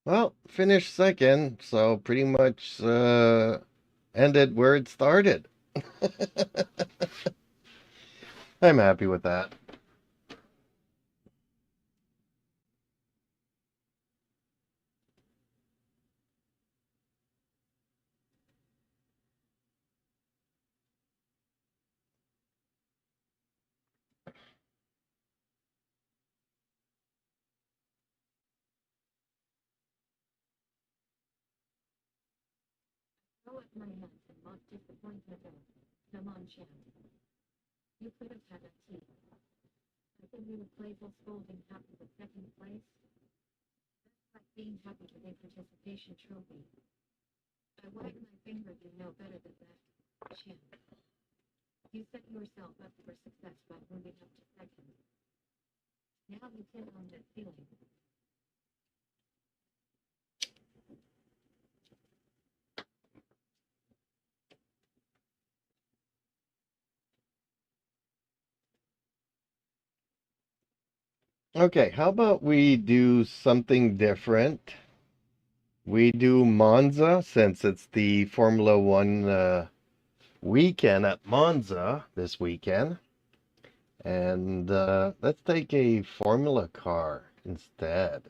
Well, finished second, so pretty much ended where it started. I'm happy with that. Throw up my hands and mock disappointment out. Come on, champ. You could have had a tea. I think you were playful scolding happy with second place. That's like being happy with a participation trophy. I wag my finger, you know better than that. Champ. You set yourself up for success by moving up to second. Now you can own that feeling. Okay, how about we do something different? We do Monza since it's the Formula One weekend at Monza this weekend. And let's take a Formula car instead.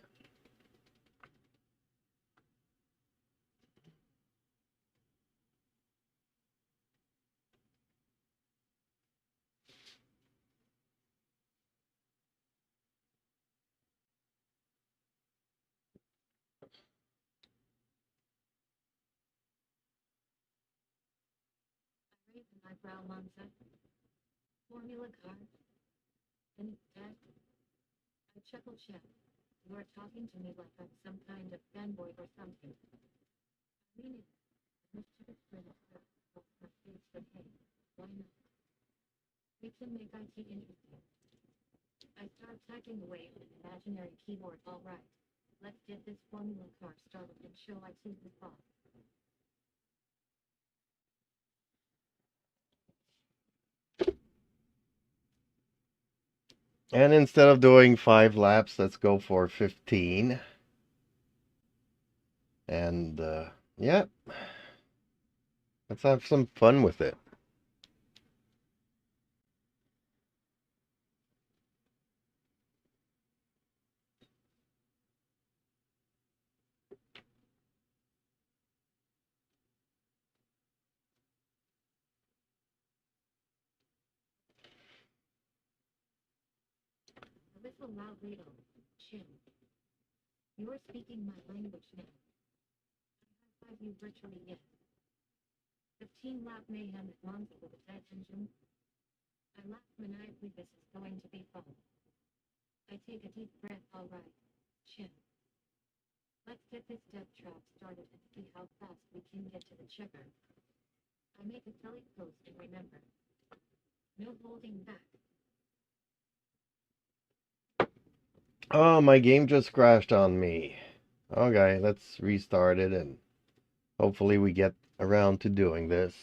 I raise an eyebrow, Monza. Formula car. And it's dead. I chuckle, champ. You are talking to me like I'm some kind of fanboy or something. I mean it. Mischievous grin across my face, but hey, why not? We can make IT interesting. I start typing away on an imaginary keyboard. All right, let's get this Formula car started and show IT the thought. And instead of doing 5 laps, let's go for 15. And yeah, let's have some fun with it. I whistle loudly on Chin. You are speaking my language now. I high five you virtually yes. 15-lap mayhem at Monza with a dead engine. I laugh maniacally. This is going to be fun. I take a deep breath. All right, Chin. Let's get this death trap started and see how fast we can get to the checker. I make a silly post and remember, no holding back. Oh, my game just crashed on me. Okay, let's restart it and hopefully we get around to doing this.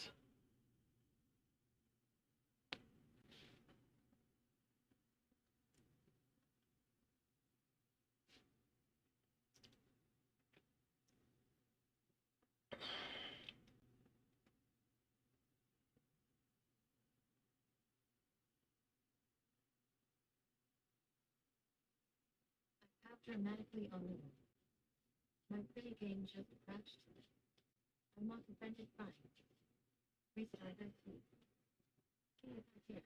I tap dramatically on the wall. My pretty game just crashed. I'm not offended. Fine. Restart I see. See if I care.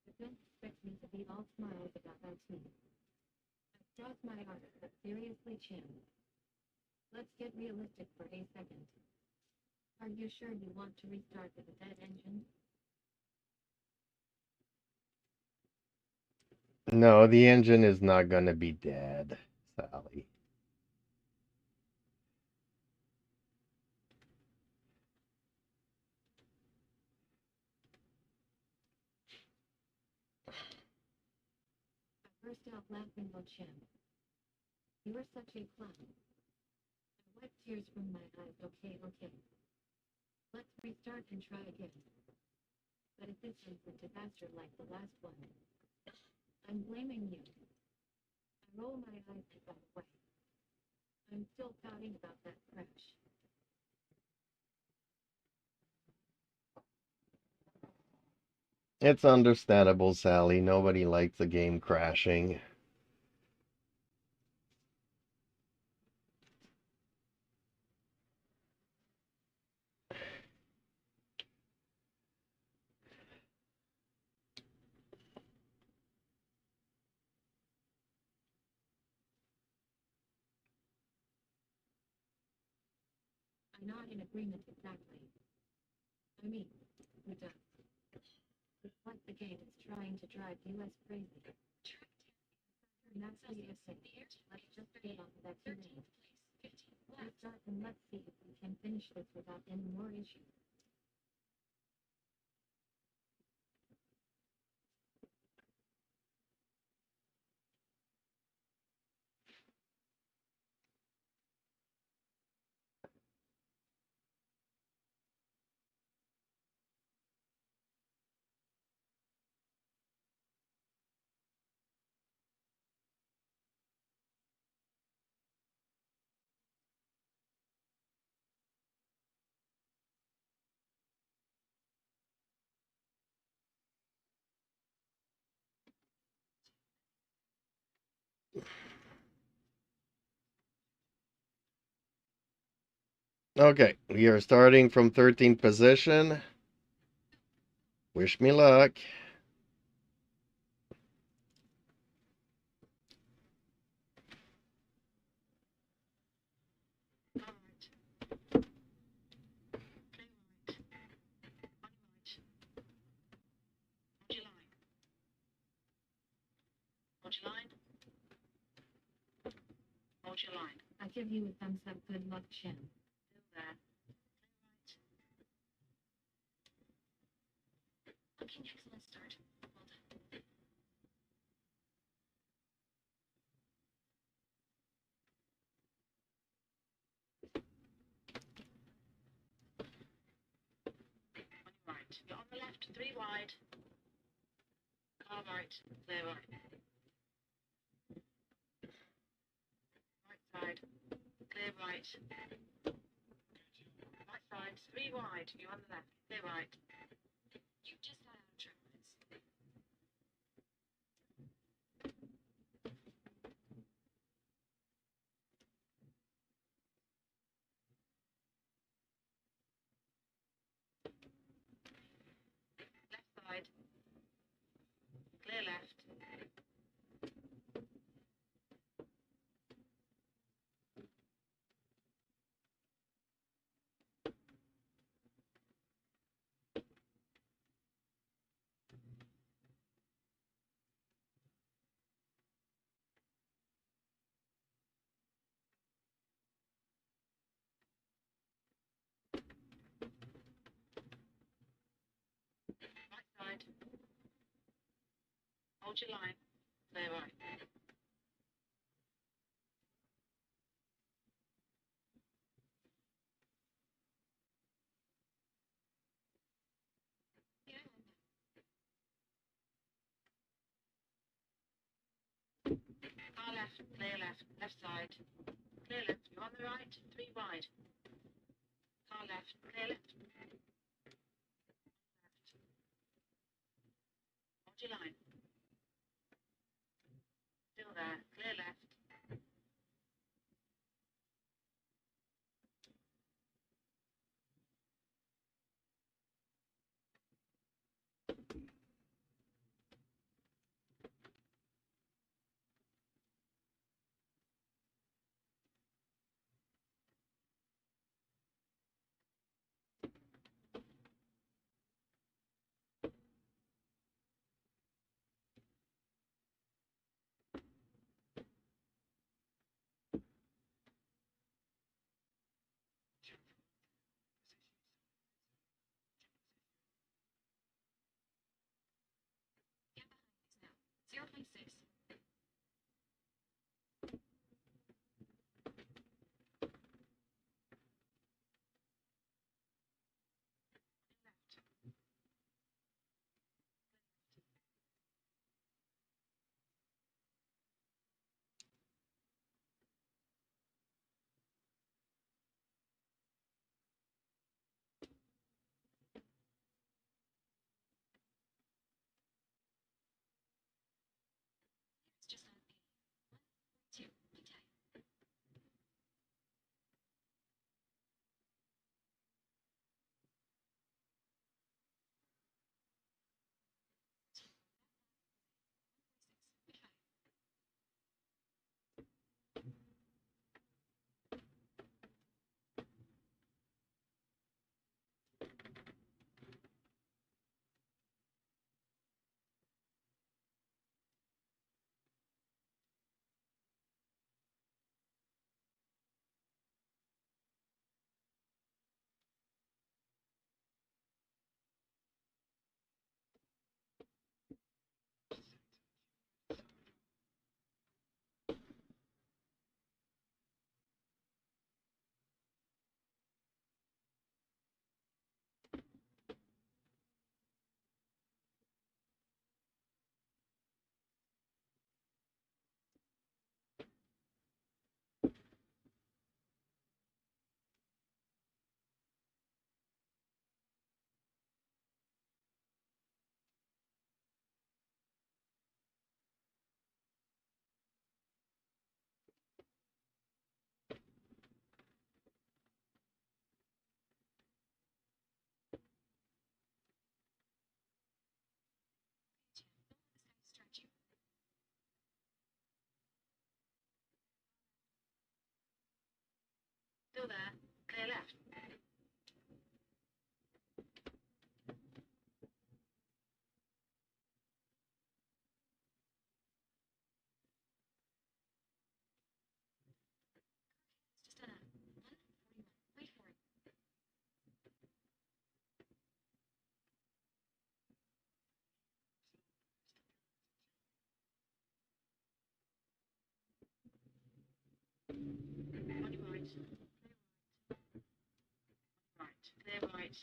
But don't expect me to be all smiles about IT. I cross my heart, but seriously, Chin. Let's get realistic for a second. Are you sure you want to restart with a dead engine? No, the engine is not going to be dead, Sally. I burst out laughing on Chin. You are such a clown. I wipe tears from my eyes. Okay, okay. Let's restart and try again. But if this is a disaster like the last one, I'm blaming you. I roll my eyes and back away. I'm still pouting about that crash. It's understandable, Sally. Nobody likes the game crashing. I'm not in agreement exactly. I mean, who does? What the game is trying to drive US crazy. And that's the essay. Let's just get on that terrain. Restart and let's see if we can finish this without any more issues. Okay, we are starting from 13th position. Wish me luck. Hold your line. Hold your line. I give you a thumbs up. Good luck, Shem. Still there. Okay, excellent start. Well done. On your right. You're on the left, 3 wide. Car right, clear right. Right side, clear right. Right side, 3 wide. You're on the left, clear right. You just got out of track lines. Left side, clear left. Right side. Hold your line, clear right. Yeah. Car left, clear left. Left side, clear left. You're on the right, 3 wide. Car left, clear left. Left. Hold your line. Still there, clear left. Get behind this now. 0.6. Still there. Clear left. Just done a 141. Wait for it. On your right. Right. Clear right.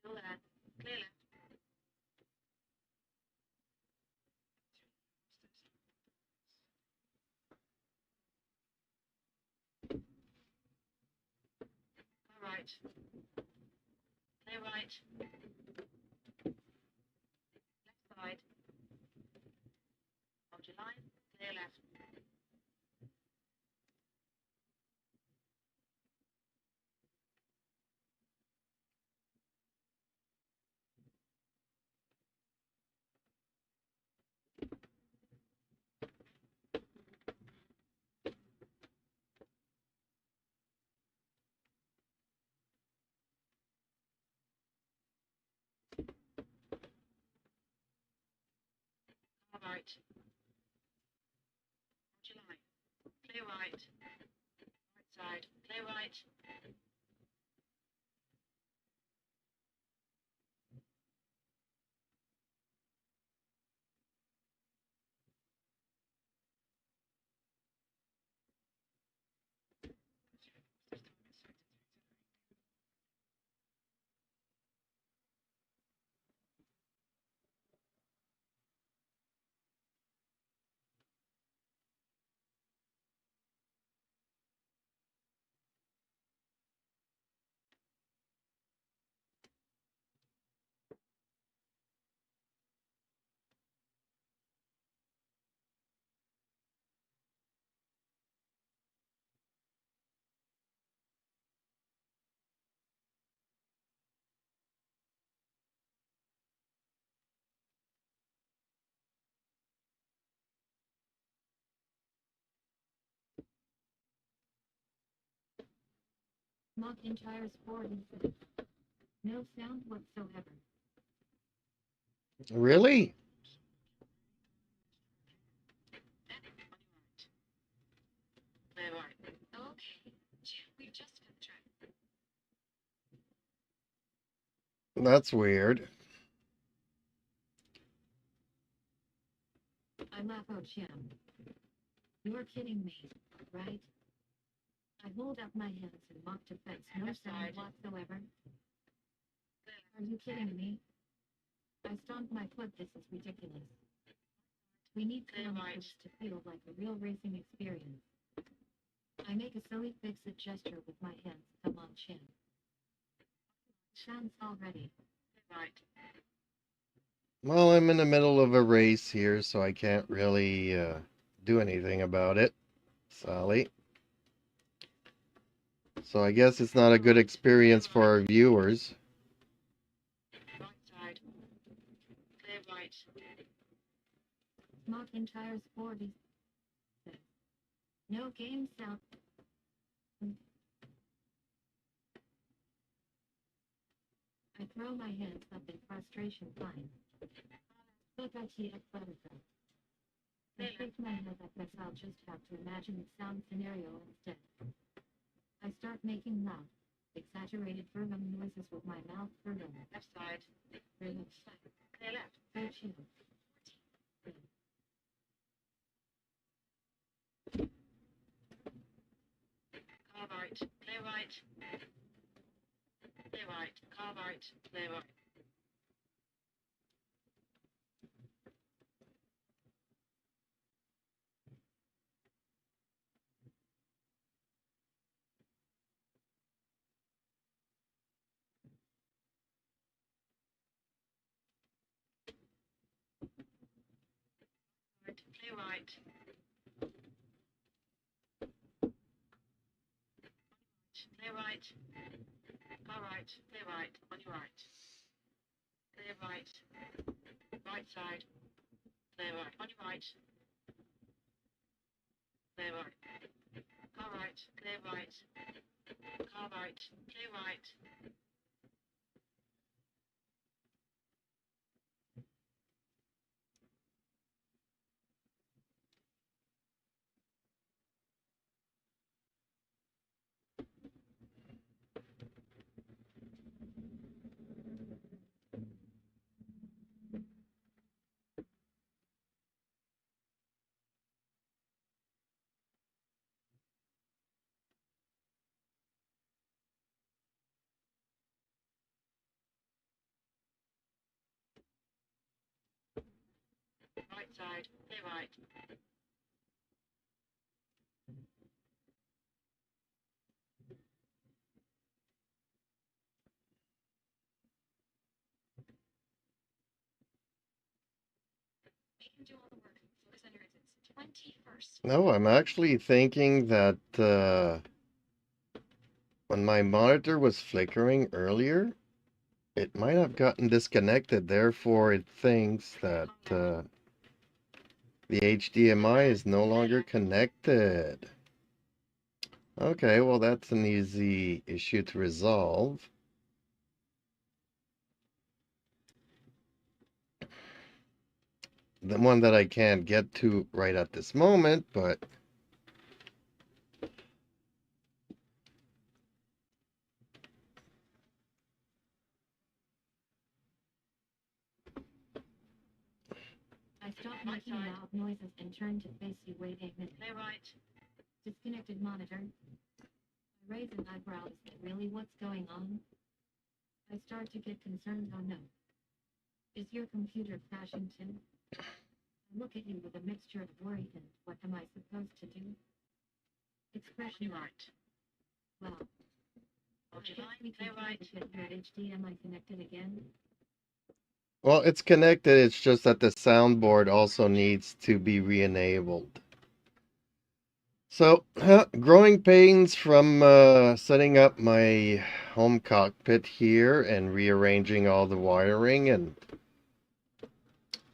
Still there. Clear left. Go right. Clear right. Left side. Hold your line. Clear left. Go right. Hold your line. Clear right. Right side. Clear right. McIntyre's forward and finish. No sound whatsoever. Really? Clear right. Okay, we've just got the track. That's weird. I laugh out Jim. You're kidding me, right? I hold up my hands in mock defense. No Left sound side. whatsoever. Clear left. Are you kidding me? I stomped my foot. This is ridiculous. We need Clear kilometers to feel like a real racing experience. I make a silly fix-it gesture with my hands. Come on, Chin. Sounds already. Clear right. Well, I'm in the middle of a race here, so I can't really do anything about it, Sally. So I guess it's not a good experience for our viewers. Right. right. McIntyre's 40 says, no game sound. I throw my hands up in frustration, fine. But I see a butterfly. I shake my head. I guess I'll just have to imagine the sound scenario instead. I start making loud, exaggerated verbal noises with my mouth further. Left side. Further. Clear left. Third shield. Car right. Clear right. Clear right. Car right. Clear right. Right. Clear right. Clear right. Car right. Clear right. On your right. Clear right. Right side. Clear right. On your right. Clear right. Car right. Clear right. Car right. Clear right. Right side. Clear right. Make him do all the work. Focus on your exits. 21st. No, I'm actually thinking that when my monitor was flickering earlier, it might have gotten disconnected. Therefore, it thinks that the HDMI is no longer connected. Okay, well, that's an easy issue to resolve. The one that I can't get to right at this moment, but I stop making loud noises and turn to face you. Wait a minute. Clear right. Disconnected monitor. I raise an eyebrow. Is that really what's going on? I start to get concerned. Oh no. Is your computer crashing too? I look at you with a mixture of worry and what am I supposed to do? Expression Right. Well, I Hold your guess line. we Clear can try right. to get your HDMI connected again. well, it's connected. It's just that the soundboard also needs to be re-enabled. So, growing pains from setting up my home cockpit here and rearranging all the wiring, and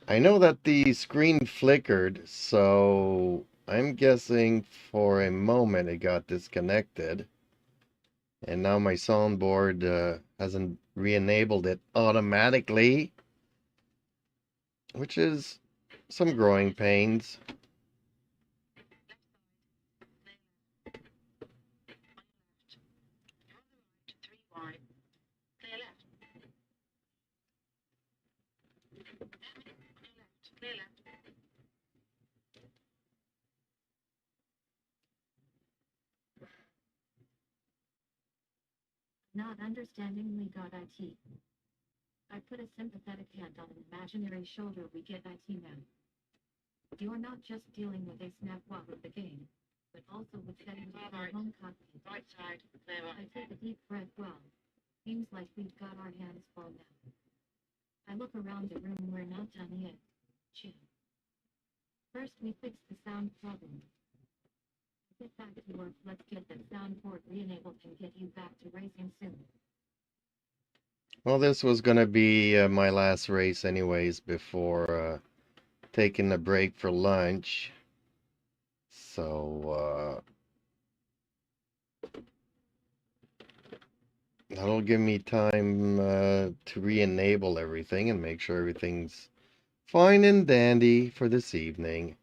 I know that the screen flickered, so I'm guessing for a moment it got disconnected. And now my soundboard hasn't re-enabled it automatically, which is some growing pains. You're on the right. 3 wide. Clear left. Damn it. On your left. Clear left. Not understandingly got IT. I put a sympathetic hand on an imaginary shoulder. We get IT now. You're not just dealing with a snap walk of the game, but also with setting up your home cockpit. Right side. Clear I right. take a deep breath. Well, seems like we've got our hands full now. I look around the room. We're not done yet. Chill. First, we fix the sound problem. Get back to work. Let's get the sound port re-enabled and get you back to racing soon. Well, this was gonna be my last race anyways before taking a break for lunch. So that'll give me time to re-enable everything and make sure everything's fine and dandy for this evening.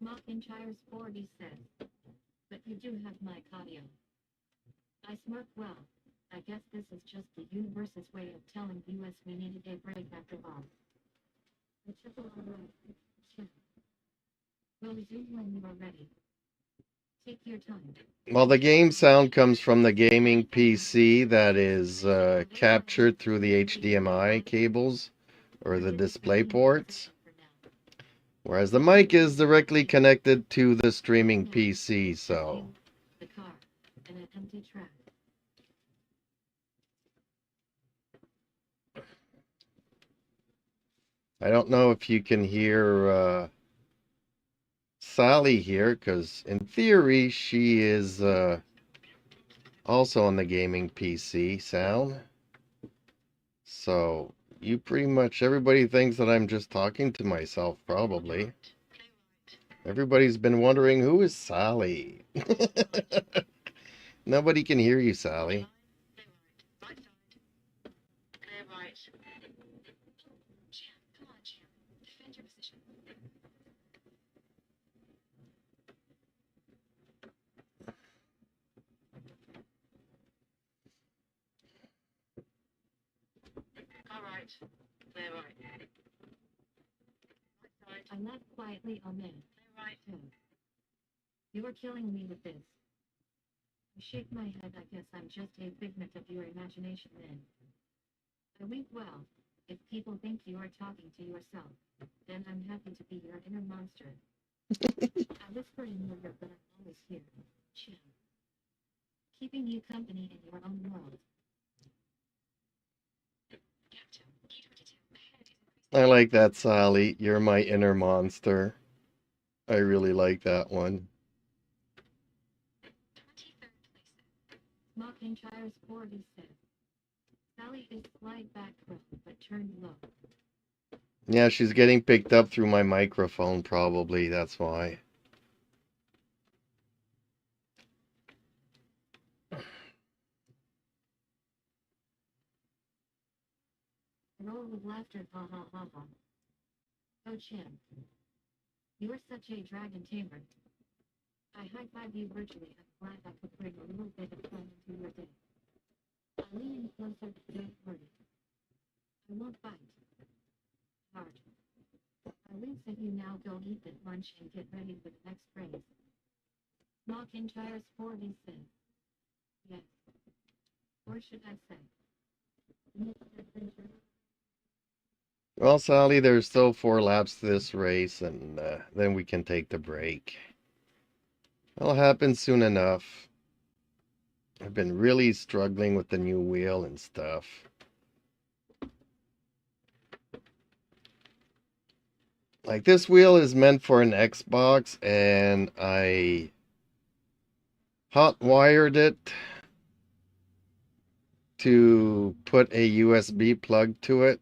Mockintyre's 40 says, but you do have my audio. I smirk well. I guess this is just the universe's way of telling us we needed a break after all. I took a little break. We'll resume when you are ready. Take your time. Well, the game sound comes from the gaming PC that is captured through the HDMI cables or the display ports, whereas the mic is directly connected to the streaming PC, so The car and an empty track. I don't know if you can hear Sally here, because in theory she is also on the gaming PC sound. So you pretty much, everybody thinks that I'm just talking to myself, probably. Everybody's been wondering, who is Sally? Nobody can hear you, Sally. Clear right. Jam, come on, Jam. Defend your position. All right. Clear right. Right side. I laugh quietly on it. Clear right. You are killing me with this. I shake my head. I guess I'm just a figment of your imagination then. I wink well. If people think you are talking to yourself, then I'm happy to be your inner monster. I whisper in your ear, but I'm always here. Chill. Keeping you company in your own world. Gotcha. K22. Ahead is increasing. I like that, Sally. You're my inner monster. I really like that one. 23rd place. Mockintyre's 40 said. Sally is slide back row, but turned low. Yeah, she's getting picked up through my microphone, probably. That's why. Roll with laughter, ha ha ha ha. Oh, Chin. You are such a dragon tamer. I high-five you virtually. I'm glad I could bring a little bit of fun into your day. I lean in closer, don't worry. I won't bite. Hard. I wince at you now. Go eat that lunch and get ready for the next race. Mockintyre's 40 said. Yes. Or should I say? Next adventure. Well, Sally, there's still 4 laps to this race, and then we can take the break. It'll happen soon enough. I've been really struggling with the new wheel and stuff. Like, this wheel is meant for an Xbox, and I hot wired it to put a USB plug to it,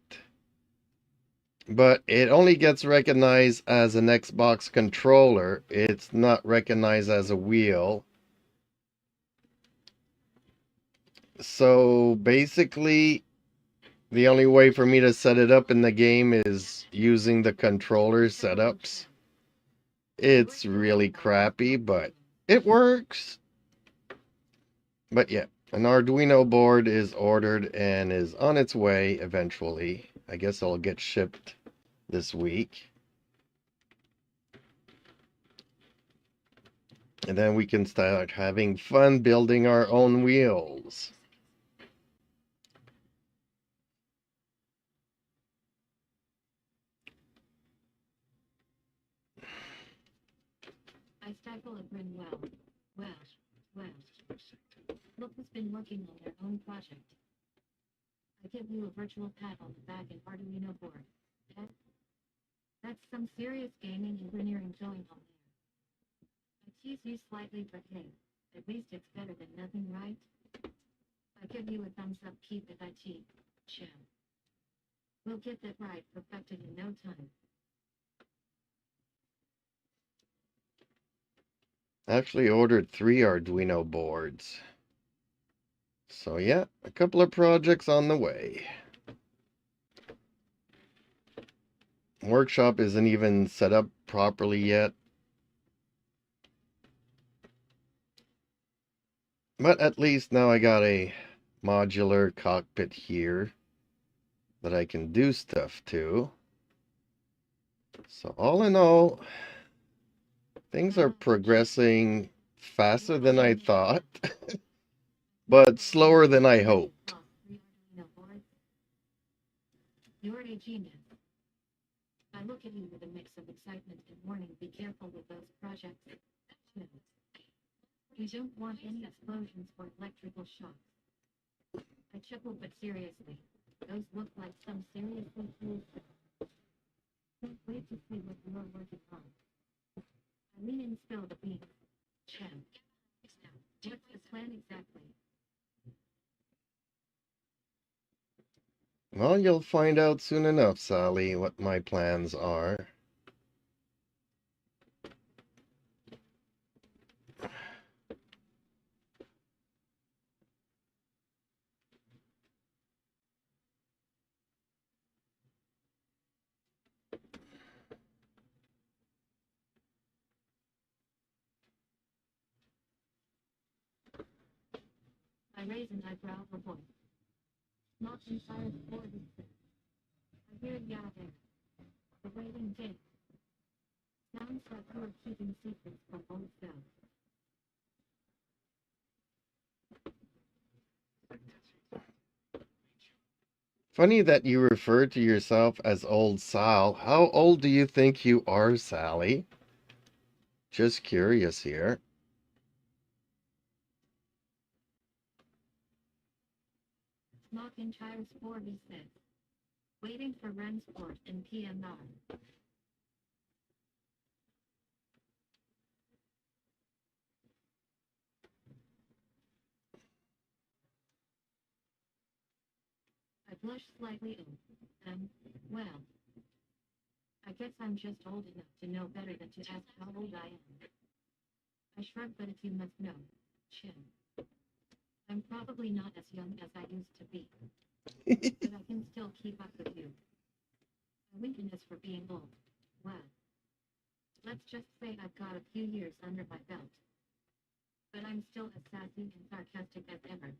but it only gets recognized as an Xbox controller. It's not recognized as a wheel. So basically, the only way for me to set it up in the game is using the controller setups. It's really crappy, but it works. But yeah, an Arduino board is ordered and is on its way eventually. I guess it'll get shipped this week. And then we can start having fun building our own wheels. I stifle a grin. Well. Look who's been working on their own project. I give you a virtual pat on the back and Arduino board. That's some serious gaming engineering going on there. I tease you slightly, but hey, at least it's better than nothing, right? I give you a thumbs up, keep it IT, champ. We'll get that right, perfected in no time. Actually ordered 3 Arduino boards. So yeah, a couple of projects on the way. Workshop isn't even set up properly yet. But at least now I got a modular cockpit here that I can do stuff to. So all in all, things are progressing faster than I thought, but slower than I hoped. You're a genius. I look at you with a mix of excitement and warning. Be careful with those projects. You don't want any explosions or electrical shocks. I chuckle, but seriously, those look like some seriously cool stuff. Can't wait to see what you're working on. I lean and spill the beans. Champ. What's the plan exactly? Well, you'll find out soon enough, Sally, what my plans are. I raise an eyebrow for voice. Not inside for this. I hear yeah there. The waiting game. Sounds like you're keeping secrets from old self. Funny that you refer to yourself as Old Sal. How old do you think you are, Sally? Just curious here. Smoke entire sport, he said. Waiting for Rensport and PMR. I blush slightly. Well, I guess I'm just old enough to know better than to ask how old I am. I shrug, but if you must know, chin. I'm probably not as young as I used to be, but I can still keep up with you. My weakness for being old. Well, let's just say I've got a few years under my belt, but I'm still as sassy and sarcastic as ever.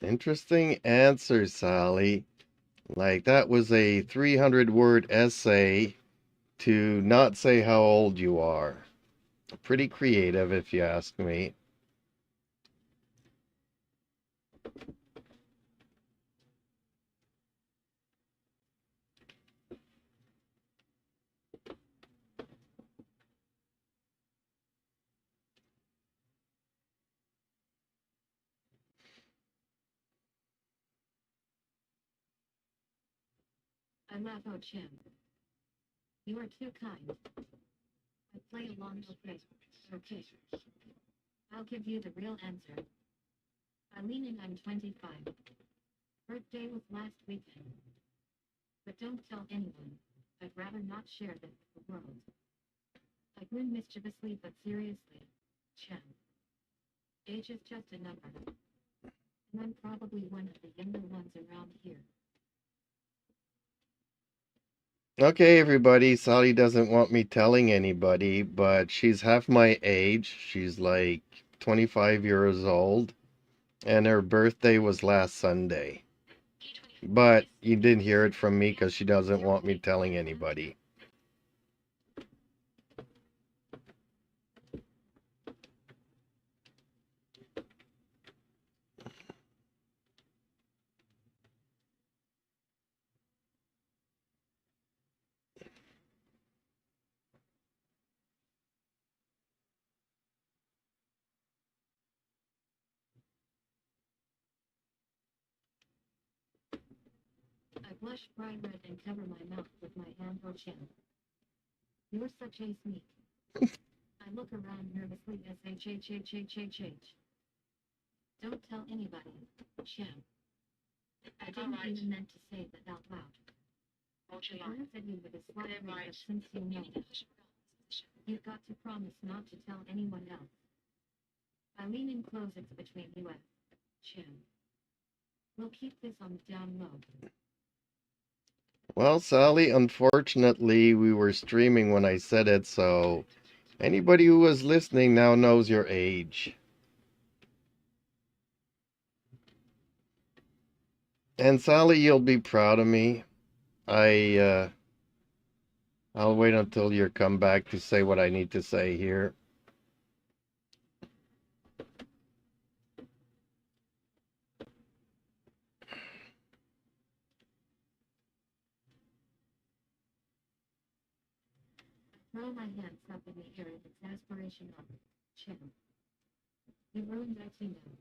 Interesting answer, Sally. Like, that was a 300-word essay to not say how old you are. Pretty creative, if you ask me. I laugh out, Jim. You are too kind. I play along, okay. Okay. I'll give you the real answer. Eileen and I'm 25. Birthday was last weekend. But don't tell anyone. I'd rather not share this with the world. I grin mischievously, but seriously. Chen. Age is just a number. And I'm probably one of the younger ones around here. Okay, everybody, Sally doesn't want me telling anybody, but she's half my age. She's like 25 years old, and her birthday was last Sunday. But you didn't hear it from me because she doesn't want me telling anybody. I blush bright red and cover my mouth with my hand or chin. You're such a sneak. I look around nervously as H. Don't tell anybody, Shem. I didn't Alright. even meant to say that out loud. Hold your I line. glanced at you with a slight Clear wink, right. but since you know, You need to push around this position. you've got to promise not to tell anyone else. I lean in close, it's between you and Shem. We'll keep this on the down low. Well, Sally, unfortunately, we were streaming when I said it, so anybody who was listening now knows your age. And Sally, you'll be proud of me. I'll wait until you come back to say what I need to say here. Throw my hands up in the air in exasperation of Shem. You ruined that too now.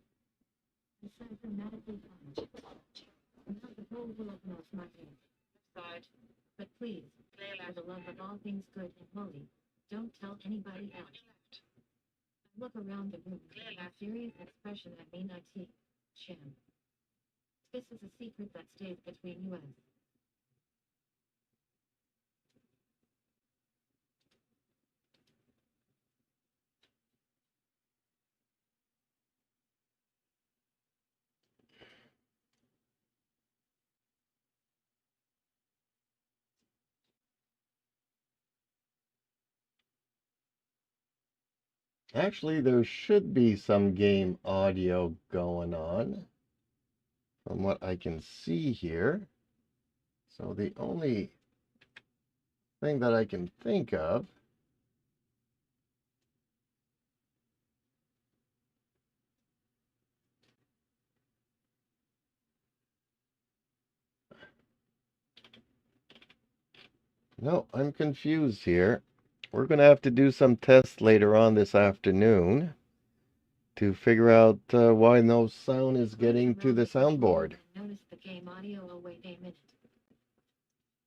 I said dramatically fine. Now the whole world knows my name. Side. But please, Clear for left. the love of all things good and holy, don't tell anybody On else. your left. I look around the room Clear with a left. serious expression. I mean, Shem. This is a secret that stays between you and us. Actually, there should be some game audio going on from what I can see here. So the only thing that I can think of no, I'm confused here. We're going to have to do some tests later on this afternoon to figure out why no sound is getting to the soundboard. Notice the game audio. Oh, wait a minute.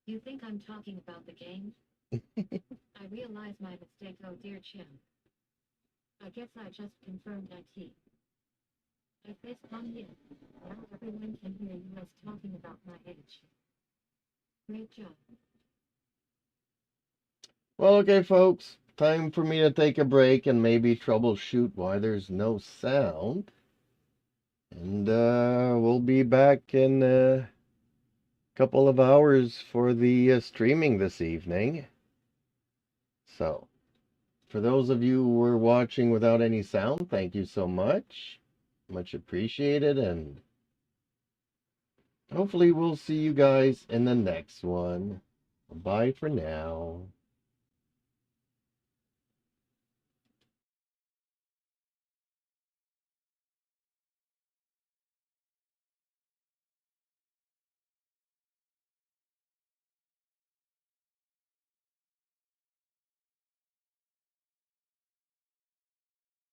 You think I'm talking about the game? I realize my mistake. Oh, dear Shem. I guess I just confirmed IT. I fist bumped in. Now everyone can hear you as talking about my age. Great job. Well, okay, folks, time for me to take a break and maybe troubleshoot why there's no sound. And we'll be back in a couple of hours for the streaming this evening. So, for those of you who were watching without any sound, thank you so much. Much appreciated, and hopefully we'll see you guys in the next one. Bye for now.